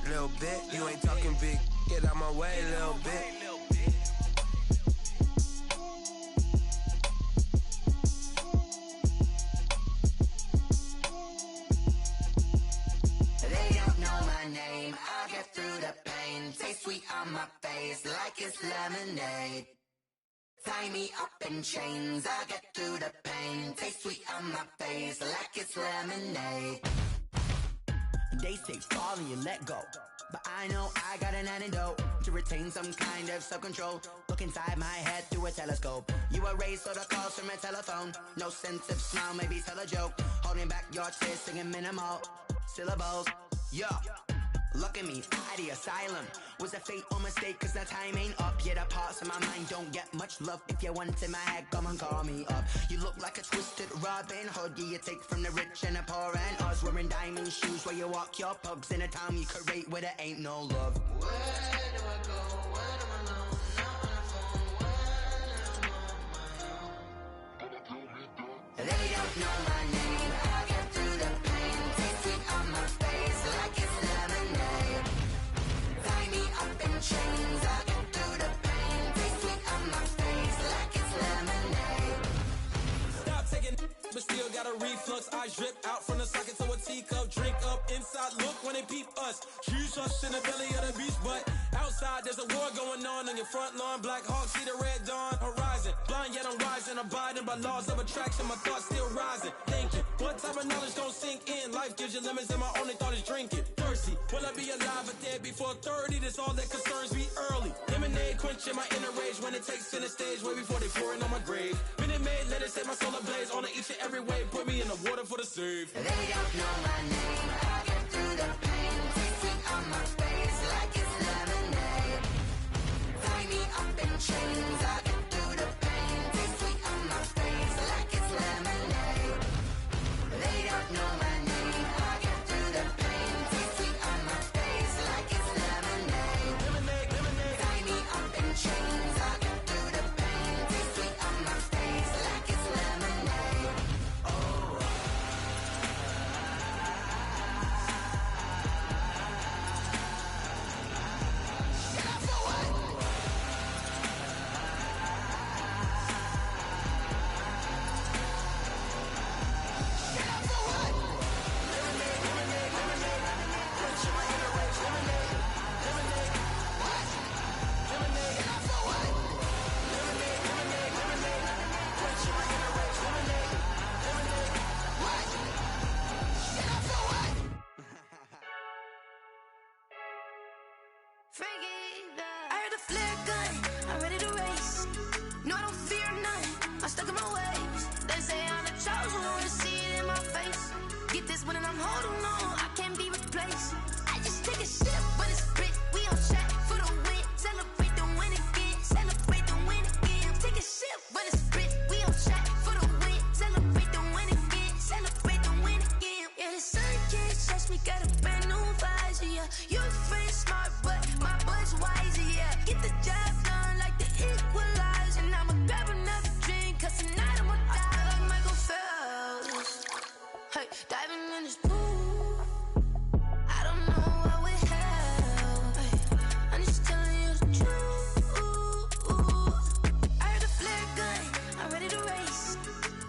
you ain't talking big. Get out my way, little bit. They don't know my name, I'll get through the pain. pain. Taste sweet on my face like it's lemonade. Tie me up in chains, I'll get through the pain. Taste sweet on my face like it's lemonade. They say fall and you let go, but I know I got an antidote to retain some kind of self-control. Look inside my head through a telescope. You erase all the calls from a telephone. No sense of smile, maybe tell a joke. Holding back your tears, singing minimal syllables. Yeah, look at me, at the asylum. Was a fate or mistake, cause the time ain't up. Yet the parts of my mind don't get much love. If you want in my head, come and call me up. You look like a twisted Robin Hood. You take from the rich and the poor and us. Wearing diamond shoes where you walk your pugs in a town you create where there ain't no love. Where do I go when I'm alone? Not on the phone when I'm on my own. They don't know my name, I get through the pain. Taste sweet on my face like it's lemonade. Tie me up in chains, I get through the pain. Taste sweet on my face like it's lemonade. Stop taking, but still got a reflux. I drip out from the socket to a teacup. Drink up inside, look when they peep us. Huge us in the belly of the beach, but outside there's a war going on your front lawn. Black Hawk, see the red dawn horizon. Blind yet I'm rising, abiding by laws of attraction. My thoughts still rising. Thinking, what type of knowledge don't sink in? Life gives you limits and my only thought is drinking. Thirsty, will I be alive or dead before 30? That's all that concerns me early. Lemonade quenching my inner rage when it takes center stage way before they pour it on my grave. Minute Maid, let it set my soul ablaze. On each and every way, put me in the water for the save. They don't know my name, I get through the pain. Taste sweet on my face like it's lemonade. Tie me up in chains, I get through the pain. Taste sweet on my face like it's lemonade. They don't know my name, I get through the pain. Taste sweet on my face like it's lemonade. Tie me up in chains, I get through the pain. Taste sweet on my face like it's lemonade. Oh. I heard a flare gun, I'm ready to race. No, I don't fear none, I'm stuck in my ways. They say I'm the chosen one, see it in my face. Get this one and I'm holding on, I can't be replaced. I just take a sip, but it's split, we on track for the win. Celebrate the win again, celebrate the win again. Take a sip, but it's split, we on track for the win. Celebrate the win again, celebrate the win again. Yeah, the sun can't touch me, got a brand new visor, yeah. Your friend smart, but my boy's wiser, yeah. Get the job done like the equalizer. And I'ma grab another drink, cause tonight I'ma die like Michael Phelps. Hey, diving in this pool, I don't know what would help. Hey, I'm just telling you the truth. I heard a flare gun, I'm ready to race.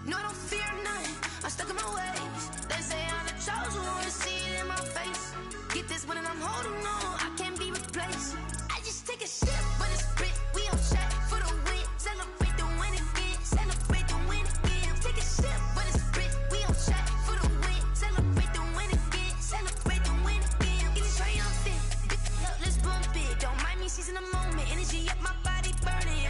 No, I don't fear none, I'm stuck in my ways. They say I'm the chosen one, see it in my face. Get this one and I'm holding on, I can't be replaced. I just take a sip, but it's split, we on track for the win. Celebrate the win again, celebrate the win again. Take a sip, but it's split, we on track for the win. Celebrate the win again, celebrate the win again. Getting triumphant, look, let's bump it. Don't mind me seizing the moment, energy up my body burning.